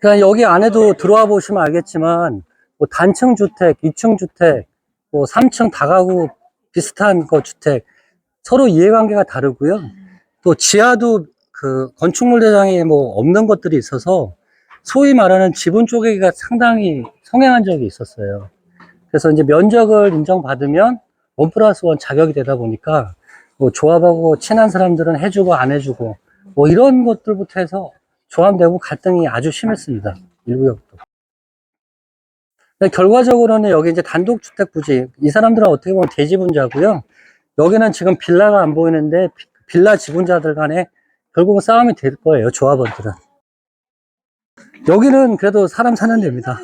그냥 여기 안에도 들어와 보시면 알겠지만 뭐 단층 주택, 2층 주택, 뭐 3층 다가구 비슷한 거 주택 서로 이해관계가 다르고요. 또 지하도 그 건축물 대장에 뭐 없는 것들이 있어서 소위 말하는 지분 쪼개기가 상당히 성행한 적이 있었어요. 그래서 이제 면적을 인정받으면 1+1 자격이 되다 보니까 뭐 조합하고 친한 사람들은 해주고 안 해주고 뭐 이런 것들부터 해서 조합 내부 갈등이 아주 심했습니다. 1구역도. 결과적으로는 여기 이제 단독주택 부지, 이 사람들은 어떻게 보면 대지분자고요. 여기는 지금 빌라가 안 보이는데 빌라 지분자들 간에 결국은 싸움이 될 거예요, 조합원들은. 여기는 그래도 사람 사는 데입니다.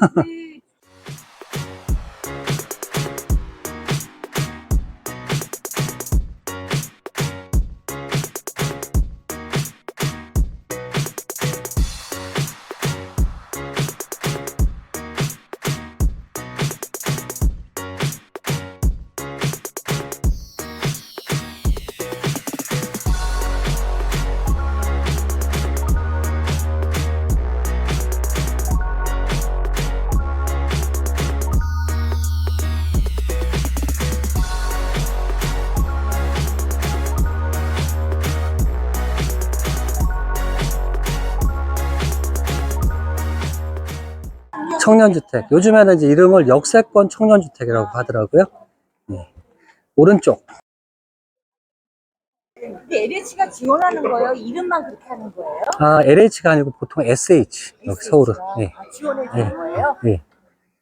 청년주택. 요즘에는 이제 이름을 역세권 청년주택이라고 하더라고요. 네. 오른쪽.
근데 LH가 지원하는 거예요? 이름만 그렇게 하는 거예요?
아, LH가 아니고 보통 SH. 여기 서울은. 예.
아, 지원해 주는
예.
거예요?
예.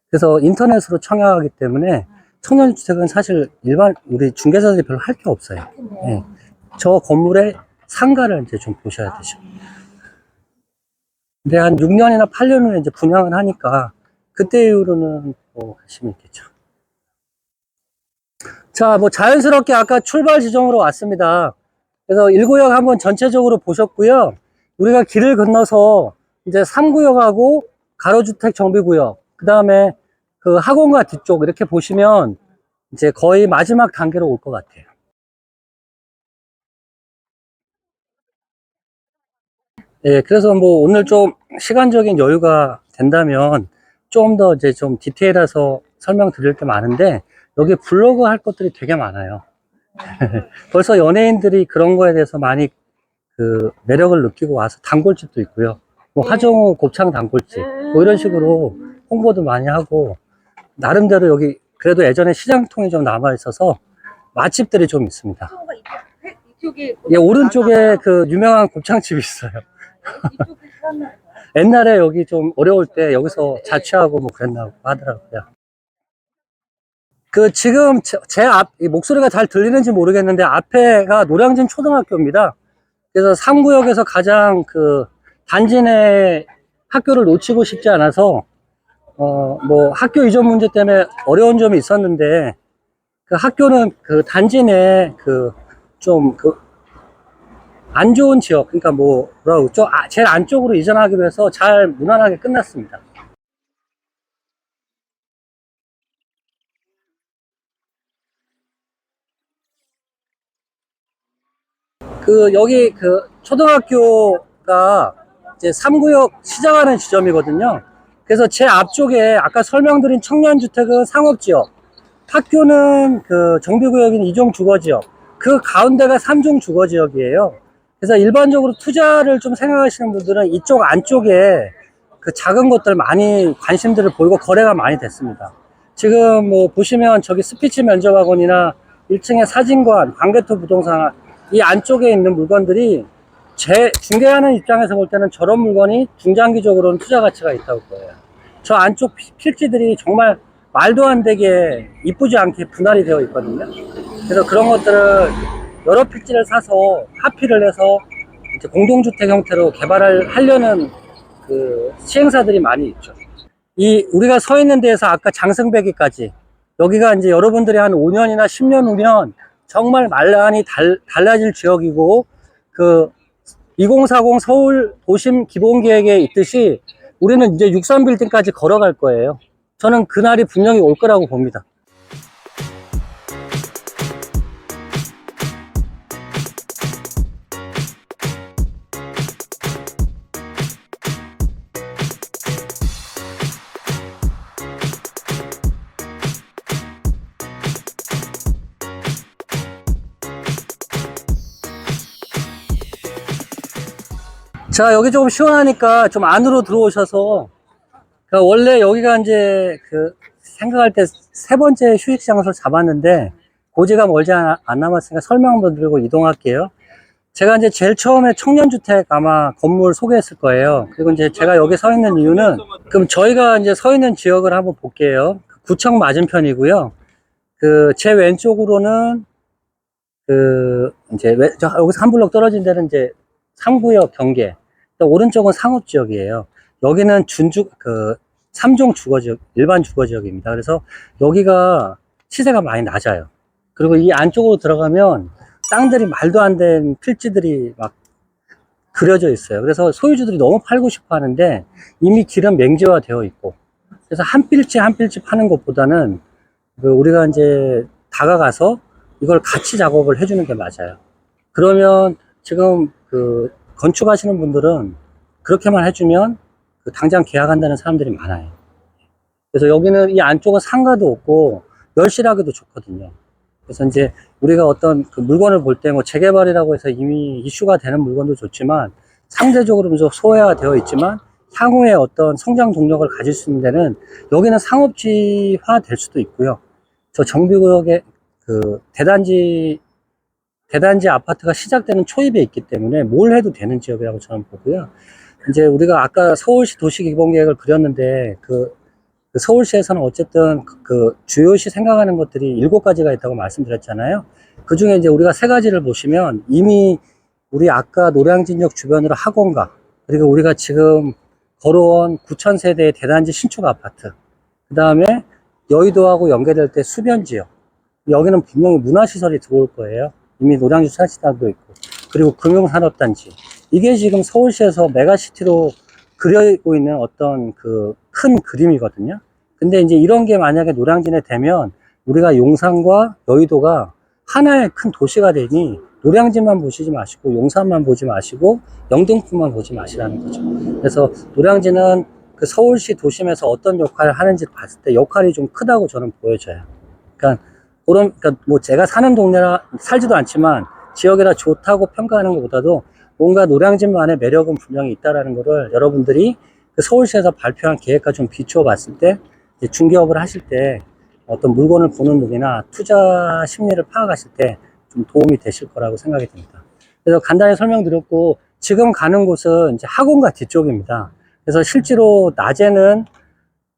그래서 인터넷으로 청약하기 때문에 청년주택은 사실 일반 우리 중개사들이 별로 할 게 없어요. 예. 저 건물의 상가를 이제 좀 보셔야 되죠. 근데 한 6년이나 8년 후에 이제 분양을 하니까 그때 이후로는 뭐 하시면 있겠죠. 자, 뭐 자연스럽게 아까 출발 지점으로 왔습니다. 그래서 1구역 한번 전체적으로 보셨고요. 우리가 길을 건너서 이제 3구역하고 가로주택 정비구역, 그 다음에 그 학원가 뒤쪽 이렇게 보시면 이제 거의 마지막 단계로 올 것 같아요. 예, 그래서 뭐 오늘 좀 시간적인 여유가 된다면 좀 더 이제 좀 디테일해서 설명드릴 게 많은데 여기 블로그 할 것들이 되게 많아요. 벌써 연예인들이 그런 거에 대해서 많이 그 매력을 느끼고 와서 단골집도 있고요. 뭐 하정우 곱창 단골집 뭐 이런 식으로 홍보도 많이 하고 나름대로 여기 그래도 예전에 시장통이 좀 남아 있어서 맛집들이 좀 있습니다.
이쪽에
예, 오른쪽에 그 유명한 곱창집이 있어요.
이쪽에 사는
옛날에 여기 좀 어려울 때 여기서 자취하고 뭐 그랬나 하더라고요. 그 지금 제 이 목소리가 잘 들리는지 모르겠는데 앞에가 노량진 초등학교입니다. 그래서 3구역에서 가장 그 단지 내 학교를 놓치고 싶지 않아서 뭐 학교 이전 문제 때문에 어려운 점이 있었는데 그 학교는 그 단지 내 그 좀 그 안 좋은 지역, 그러니까 뭐라고 좀 제일 안쪽으로 이전하기로 해서 잘 무난하게 끝났습니다. 그 여기 그 초등학교가 이제 3구역 시작하는 지점이거든요. 그래서 제 앞쪽에 아까 설명드린 청년주택은 상업지역, 학교는 그 정비구역인 이종주거지역, 그 가운데가 3종 주거지역이에요. 그래서 일반적으로 투자를 좀 생각하시는 분들은 이쪽 안쪽에 그 작은 것들 많이 관심들을 보이고 거래가 많이 됐습니다. 지금 뭐 보시면 저기 스피치 면접학원이나 1층에 사진관, 광개토 부동산 이 안쪽에 있는 물건들이 제 중개하는 입장에서 볼 때는 저런 물건이 중장기적으로는 투자 가치가 있다고 보여요. 저 안쪽 필지들이 정말 말도 안 되게 이쁘지 않게 분할이 되어 있거든요. 그래서 그런 것들을 여러 필지를 사서 합의를 해서 이제 공동주택 형태로 개발을 하려는 그 시행사들이 많이 있죠. 이 우리가 서 있는 데에서 아까 장승배기까지 여기가 이제 여러분들이 한 5년이나 10년 후면 정말 많이 달라질 지역이고 그 2040 서울 도심 기본계획에 있듯이 우리는 이제 63빌딩까지 걸어갈 거예요. 저는 그날이 분명히 올 거라고 봅니다. 자, 여기 조금 시원하니까 좀 안으로 들어오셔서, 그러니까 원래 여기가 이제 그 생각할 때 세 번째 휴식 장소 잡았는데, 고지가 멀지 안 남았으니까 설명 한번 드리고 이동할게요. 제가 이제 제일 처음에 청년주택 아마 건물 소개했을 거예요. 그리고 이제 제가 여기 서 있는 이유는, 그럼 저희가 이제 서 있는 지역을 한번 볼게요. 구청 맞은편이고요. 그 제 왼쪽으로는 그 이제 여기서 한 블록 떨어진 데는 이제 3구역 경계. 또 오른쪽은 상업지역이에요. 여기는 그 3종 주거지역, 일반 주거지역입니다. 그래서 여기가 시세가 많이 낮아요. 그리고 이 안쪽으로 들어가면 땅들이 말도 안 되는 필지들이 막 그려져 있어요. 그래서 소유주들이 너무 팔고 싶어 하는데 이미 길은 맹지화 되어 있고, 그래서 한 필지 한 필지 파는 것보다는 그 우리가 이제 다가가서 이걸 같이 작업을 해주는 게 맞아요. 그러면 지금 그 건축하시는 분들은 그렇게만 해주면 그 당장 계약한다는 사람들이 많아요. 그래서 여기는 이 안쪽은 상가도 없고 열실하기도 좋거든요. 그래서 이제 우리가 어떤 그 물건을 볼 때 뭐 재개발이라고 해서 이미 이슈가 되는 물건도 좋지만 상대적으로 좀 소외화되어 있지만 향후에 어떤 성장 동력을 가질 수 있는 데는 여기는 상업지화 될 수도 있고요. 저 정비구역에 대단지 아파트가 시작되는 초입에 있기 때문에 뭘 해도 되는 지역이라고 저는 보고요. 이제 우리가 아까 서울시 도시기본계획을 그렸는데 그 서울시에서는 어쨌든 그 주요시 생각하는 것들이 7가지가 있다고 말씀드렸잖아요. 그 중에 이제 우리가 3가지를 보시면 이미 우리 아까 노량진역 주변으로 학원가, 그리고 우리가 지금 걸어온 9,000세대의 대단지 신축 아파트, 그 다음에 여의도하고 연계될 때 수변 지역, 여기는 분명히 문화시설이 들어올 거예요. 이미 노량진 수산시장도 있고, 그리고 금융산업단지. 이게 지금 서울시에서 메가시티로 그리고 있는 어떤 그 큰 그림이거든요. 근데 이제 이런 게 만약에 노량진에 되면 우리가 용산과 여의도가 하나의 큰 도시가 되니 노량진만 보시지 마시고 용산만 보지 마시고 영등포만 보지 마시라는 거죠. 그래서 노량진은 그 서울시 도심에서 어떤 역할을 하는지 봤을 때 역할이 좀 크다고 저는 보여져요. 그러니까 뭐 제가 사는 동네라 살지도 않지만 지역이라 좋다고 평가하는 것보다도 뭔가 노량진만의 매력은 분명히 있다라는 거를 여러분들이 그 서울시에서 발표한 계획과 좀 비추어 봤을 때 중개업을 하실 때 어떤 물건을 보는 눈이나 투자 심리를 파악하실 때 좀 도움이 되실 거라고 생각이 듭니다. 그래서 간단히 설명드렸고, 지금 가는 곳은 이제 학원가 뒤쪽입니다. 그래서 실제로 낮에는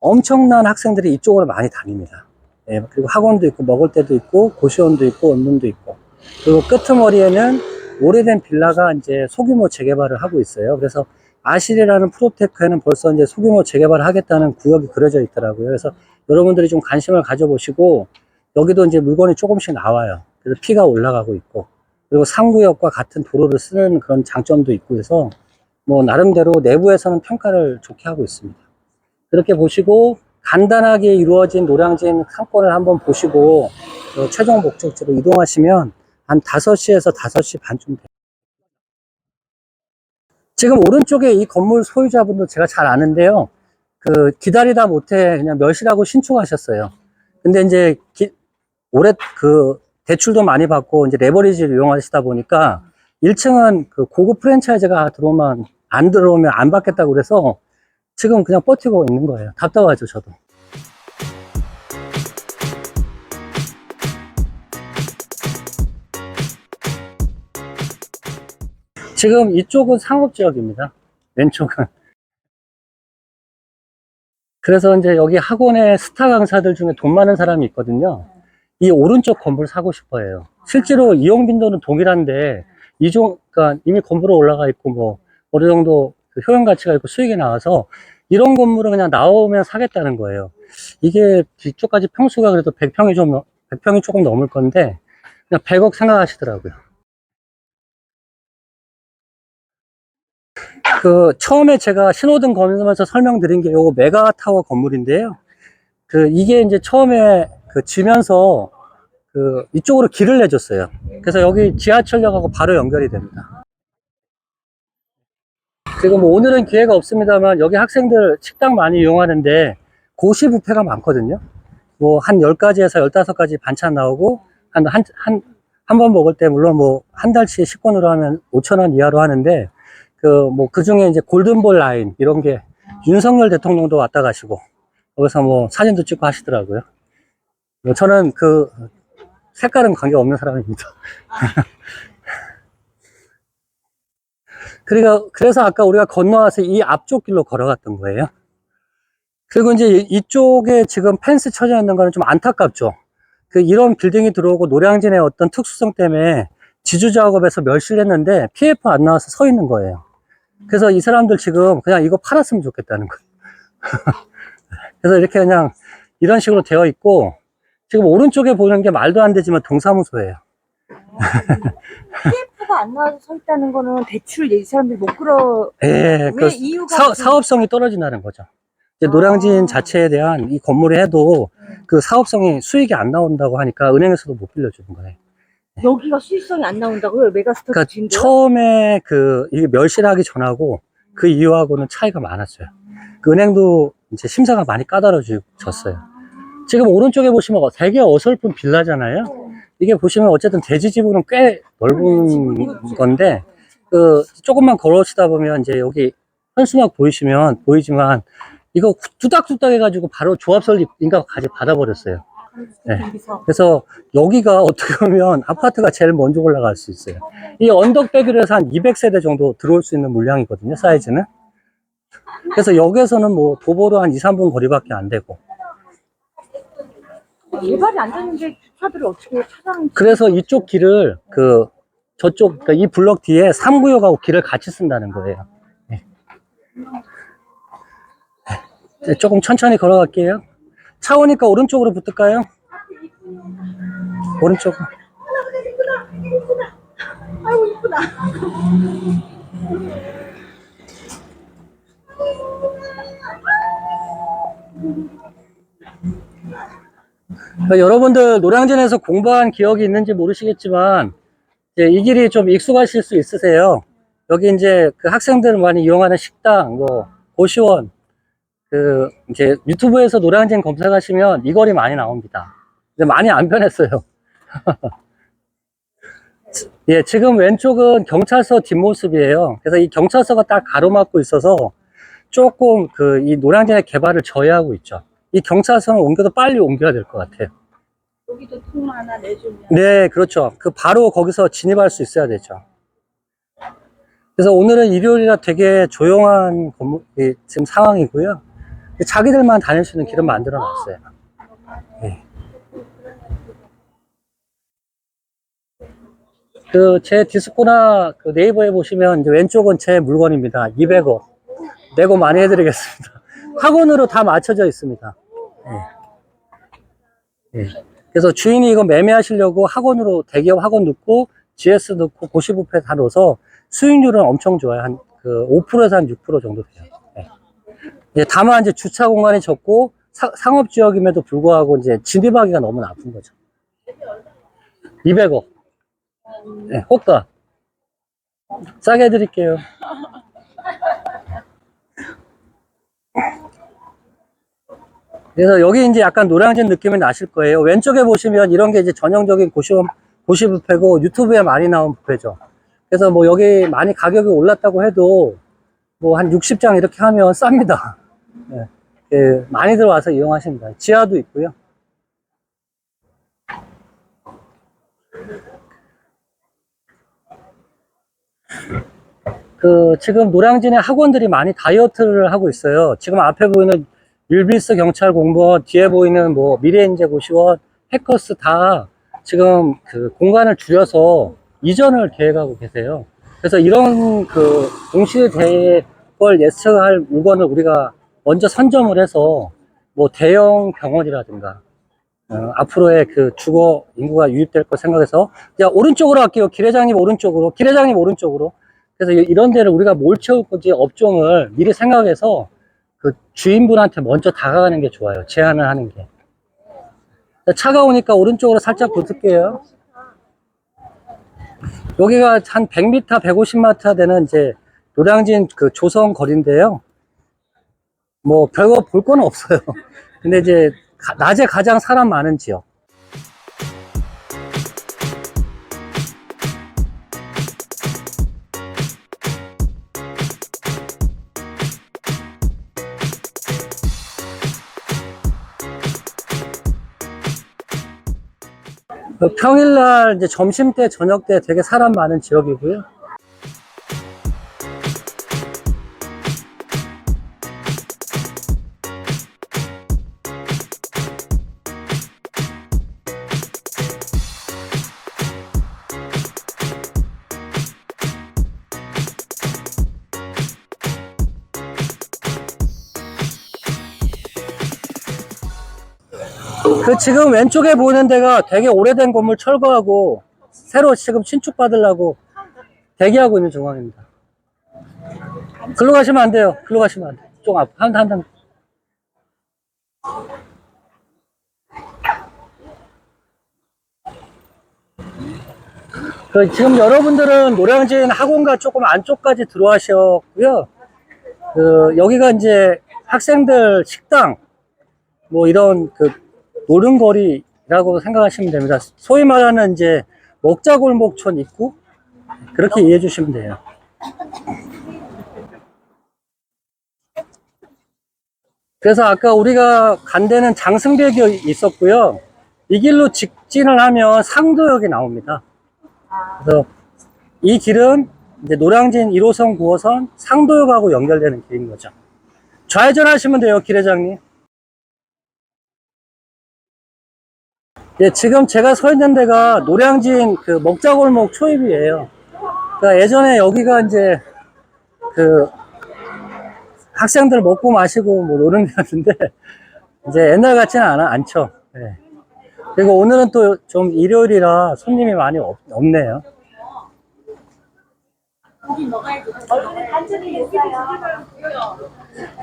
엄청난 학생들이 이쪽으로 많이 다닙니다. 예, 그리고 학원도 있고 먹을 데도 있고 고시원도 있고 원룸도 있고, 그리고 끄트머리에는 오래된 빌라가 이제 소규모 재개발을 하고 있어요. 그래서 아실이라는 프로테크에는 벌써 이제 소규모 재개발을 하겠다는 구역이 그려져 있더라고요. 그래서 여러분들이 좀 관심을 가져보시고, 여기도 이제 물건이 조금씩 나와요. 그래서 피가 올라가고 있고, 그리고 3구역과 같은 도로를 쓰는 그런 장점도 있고 해서 뭐 나름대로 내부에서는 평가를 좋게 하고 있습니다. 그렇게 보시고 간단하게 이루어진 노량진 상권을 한번 보시고 최종 목적지로 이동하시면 한 5시에서 5시 반쯤 돼요. 지금 오른쪽에 이 건물 소유자분도 제가 잘 아는데요. 기다리다 못해 그냥 멸실하고 신축하셨어요. 근데 이제 올해 대출도 많이 받고 이제 레버리지를 이용하시다 보니까 1층은 고급 프랜차이즈가 안 들어오면 안 받겠다고 그래서 지금 그냥 버티고 있는 거예요. 답답하죠, 저도. 지금 이쪽은 상업지역입니다. 왼쪽은. 그래서 이제 여기 학원에 스타 강사들 중에 돈 많은 사람이 있거든요. 이 오른쪽 건물 사고 싶어 해요. 실제로 이용 빈도는 동일한데, 그러니까 이미 건물로 올라가 있고, 뭐, 어느 정도 효용 가치가 있고 수익이 나와서, 이런 건물은 그냥 나오면 사겠다는 거예요. 이게 뒤쪽까지 평수가 그래도 100평이 조금 넘을 건데, 그냥 100억 생각하시더라고요. 처음에 제가 신호등 거면서 설명드린 게 요거 메가타워 건물인데요. 이게 이제 처음에 지면서 이쪽으로 길을 내줬어요. 그래서 여기 지하철역하고 바로 연결이 됩니다. 그리고 뭐 오늘은 기회가 없습니다만 여기 학생들 식당 많이 이용하는데 고시 뷔페가 많거든요. 뭐 한 10가지에서 15가지 반찬 나오고 한 번 먹을 때 물론 뭐 한 달치 식권으로 하면 5,000원 이하로 하는데 그 중에 이제 골든볼 라인 이런 게 윤석열 대통령도 왔다 가시고 거기서 뭐 사진도 찍고 하시더라고요. 저는 색깔은 관계없는 사람입니다. 그래서 아까 우리가 건너와서 이 앞쪽 길로 걸어갔던 거예요. 그리고 이제 이쪽에 지금 펜스 쳐져 있는 거는 좀 안타깝죠. 이런 빌딩이 들어오고 노량진의 어떤 특수성 때문에 지주 작업에서 멸실했는데 PF 안 나와서 서 있는 거예요. 그래서 이 사람들 지금 그냥 이거 팔았으면 좋겠다는 거예요. 그래서 이렇게 그냥 이런 식으로 되어 있고, 지금 오른쪽에 보이는 게 말도 안 되지만 동사무소예요.
PF가 안 나와서 서 있다는 거는 대출 이 사람들이 못 끌어.
예,
왜 이유가
사업성이 떨어진다는 거죠. 이제 노량진 자체에 대한 이 건물을 해도 사업성이 수익이 안 나온다고 하니까 은행에서도 못 빌려주는 거예요.
여기가 수익성이 안 나온다고요? 메가스터
그러니까
지은 데요?
처음에 이게 멸실하기 전하고 그 이후하고는 차이가 많았어요. 은행도 이제 심사가 많이 까다로워졌어요. 지금 오른쪽에 보시면 되게 어설픈 빌라잖아요. 이게 보시면 어쨌든 대지지구는 꽤 넓은 건데, 조금만 걸어오시다 보면 이제 여기 현수막 보이지만 이거 뚜닥뚜닥 해가지고 바로 조합설립 인가까지 받아버렸어요. 네. 그래서 여기가 어떻게 보면 아파트가 제일 먼저 올라갈 수 있어요. 이 언덕배기로 해서 한 200세대 정도 들어올 수 있는 물량이거든요, 사이즈는. 그래서 여기에서는 뭐 도보로 한 2, 3분 거리밖에 안 되고.
일발이 안 되는데 주차들을 어떻게 차량.
그래서 이쪽 길을 저쪽, 그러니까 이 블럭 뒤에 3구역하고 길을 같이 쓴다는 거예요. 네. 네, 조금 천천히 걸어갈게요. 차 오니까 오른쪽으로 붙을까요? 오른쪽.
아이고 이쁘다.
그러니까 여러분들 노량진에서 공부한 기억이 있는지 모르시겠지만 이제 이 길이 좀 익숙하실 수 있으세요. 여기 이제 그 학생들 많이 이용하는 식당, 뭐 고시원, 이제 유튜브에서 노량진 검색하시면 이 거리 많이 나옵니다. 근데 많이 안 변했어요. 예, 지금 왼쪽은 경찰서 뒷모습이에요. 그래서 이 경찰서가 딱 가로막고 있어서 조금 이 노량진의 개발을 저해하고 있죠. 이 경찰서는 옮겨도 빨리 옮겨야 될 것 같아요.
여기도 통로 하나 내주면.
네, 그렇죠. 바로 거기서 진입할 수 있어야 되죠. 그래서 오늘은 일요일이라 되게 조용한 지금 상황이고요. 자기들만 다닐 수 있는 길은 만들어 놨어요. 네. 제 디스코나 네이버에 보시면 이제 왼쪽은 제 물건입니다. 200억. 내고 많이 해드리겠습니다. 학원으로 다 맞춰져 있습니다. 네. 네. 그래서 주인이 이거 매매하시려고 학원으로 대기업 학원 넣고 GS 넣고 고시부페 다 넣어서 수익률은 엄청 좋아요. 한 5%에서 한 6% 정도 돼요. 네. 네, 다만 이제 주차 공간이 적고 상업지역임에도 불구하고 이제 진입하기가 너무 나쁜 거죠. 200억. 네, 호가. 싸게 해드릴게요. 그래서 여기 이제 약간 노량진 느낌이 나실 거예요. 왼쪽에 보시면 이런 게 이제 전형적인 고시 뷔페고 유튜브에 많이 나온 뷔페죠. 그래서 뭐 여기 많이 가격이 올랐다고 해도 뭐 한 60장 이렇게 하면 쌉니다. 네. 예, 많이 들어와서 이용하십니다. 지하도 있고요. 지금 노량진에 학원들이 많이 다이어트를 하고 있어요. 지금 앞에 보이는 율비스 경찰 공무원, 뒤에 보이는 뭐 미래인재 고시원, 해커스 다 지금 공간을 줄여서 이전을 계획하고 계세요. 그래서 이런 동시대에 걸 예측할 물건을 우리가 먼저 선점을 해서 뭐 대형 병원이라든가 앞으로의 주거 인구가 유입될 거 생각해서 자, 오른쪽으로 할게요. 기회장님 오른쪽으로, 기회장님 오른쪽으로. 그래서 이런 데를 우리가 뭘 채울 건지 업종을 미리 생각해서 주인분한테 먼저 다가가는 게 좋아요. 제안을 하는 게. 차가 오니까 오른쪽으로 살짝 붙을게요. 여기가 한 100m, 150m 되는 이제 노량진 조성 거리인데요. 뭐 별거 볼 건 없어요. 근데 이제 낮에 가장 사람 많은 지역. 평일날 이제 점심때, 저녁때 되게 사람 많은 지역이고요. 지금 왼쪽에 보이는 데가 되게 오래된 건물 철거하고 새로 지금 신축받으려고 대기하고 있는 정황입니다. 글로 가시면 안 돼요. 글로 가시면 안 돼요. 좀 앞, 한 단. 지금 여러분들은 노량진 학원가 조금 안쪽까지 들어와셨고요. 여기가 이제 학생들 식당, 뭐 이런 노름거리라고 생각하시면 됩니다. 소위 말하는 이제 먹자골목촌 입구? 그렇게 이해해 주시면 돼요. 그래서 아까 우리가 간 데는 장승백이 있었고요. 이 길로 직진을 하면 상도역이 나옵니다. 그래서 이 길은 이제 노량진 1호선, 9호선 상도역하고 연결되는 길인 거죠. 좌회전 하시면 돼요, 길 회장님. 예, 지금 제가 서 있는 데가 노량진 그 먹자골목 초입이에요. 그러니까 예전에 여기가 이제 그 학생들 먹고 마시고 뭐 노는 데였는데 이제 옛날 같지는 않죠. 예. 그리고 오늘은 또 좀 일요일이라 손님이 많이 없네요.
얼굴에 단점이 있어요.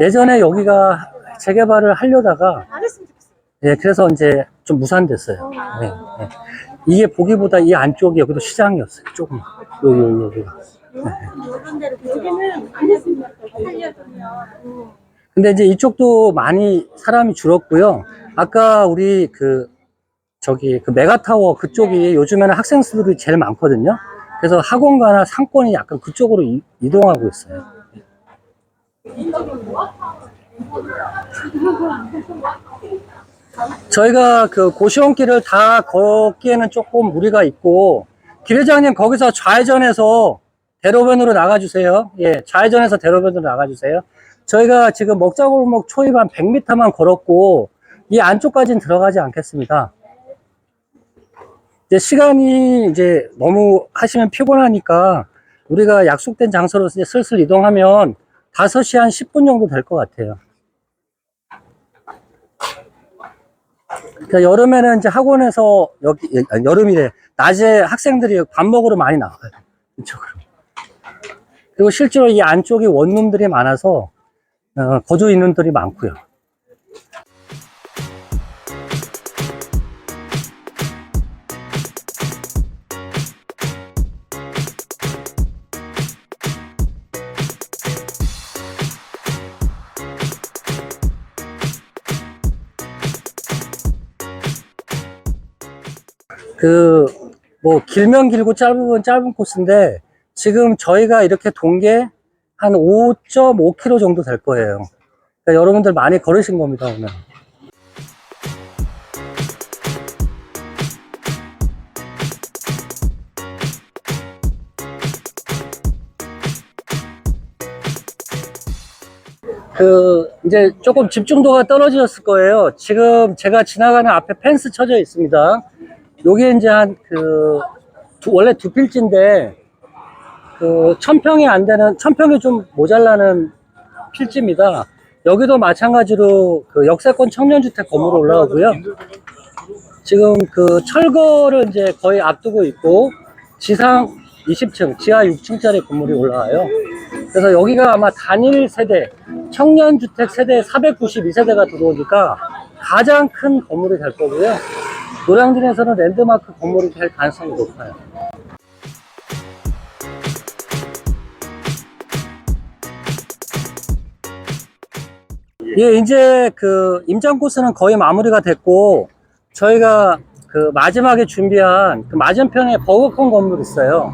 예전에 여기가 재개발을 하려다가
안 했으면 좋겠어요.
예, 그래서 이제 좀 무산됐어요. 예, 예. 이게 보기보다 이 안쪽이 여기도 시장이었어요. 조금 여기가.
이런 데로 여기는 안 했으면 살려주면.
근데 이제 이쪽도 많이 사람이 줄었고요. 아까 우리 그 메가타워 그쪽이 요즘에는 학생 수들이 제일 많거든요. 그래서 학원가나 상권이 약간 그쪽으로 이동하고 있어요. 저희가 그 고시원길을 다 걷기에는 조금 무리가 있고, 길 회장님 거기서 좌회전해서 대로변으로 나가주세요. 예, 좌회전해서 대로변으로 나가주세요. 저희가 지금 먹자골목 초입 한 100m만 걸었고, 이 안쪽까지는 들어가지 않겠습니다. 이제 시간이 이제 너무 하시면 피곤하니까 우리가 약속된 장소로 이제 슬슬 이동하면 5시 한 10분 정도 될 것 같아요. 그러니까 여름에는 이제 학원에서 여름이래. 낮에 학생들이 밥 먹으러 많이 나와요. 이쪽으로. 그리고 실제로 이 안쪽이 원룸들이 많아서 거주 인원들이 많고요. 길면 길고 짧으면 짧은 코스인데, 지금 저희가 이렇게 돈 게 한 5.5km 정도 될 거예요. 그러니까 여러분들 많이 걸으신 겁니다, 오늘. 이제 조금 집중도가 떨어졌을 거예요. 지금 제가 지나가는 앞에 펜스 쳐져 있습니다. 요게 이제 원래 두 필지인데, 1000평이 안 되는, 1000평이 좀 모자라는 필지입니다. 여기도 마찬가지로 역세권 청년주택 건물 올라오고요. 지금 철거를 이제 거의 앞두고 있고, 지상 20층, 지하 6층짜리 건물이 올라와요. 그래서 여기가 아마 단일 세대, 청년주택 세대 492세대가 들어오니까 가장 큰 건물이 될 거고요. 노량진에서는 랜드마크 건물이 될 가능성이 높아요. 예, 이제 임장 코스는 거의 마무리가 됐고, 저희가 마지막에 준비한 맞은편에 버거콘 건물 있어요.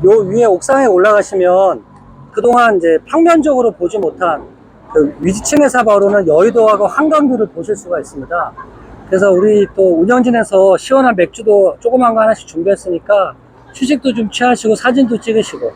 요 위에 옥상에 올라가시면 그동안 이제 평면적으로 보지 못한 위층에서 바로는 여의도하고 한강뷰를 보실 수가 있습니다. 그래서 우리 또 운영진에서 시원한 맥주도 조그만 거 하나씩 준비했으니까 휴식도 좀 취하시고 사진도 찍으시고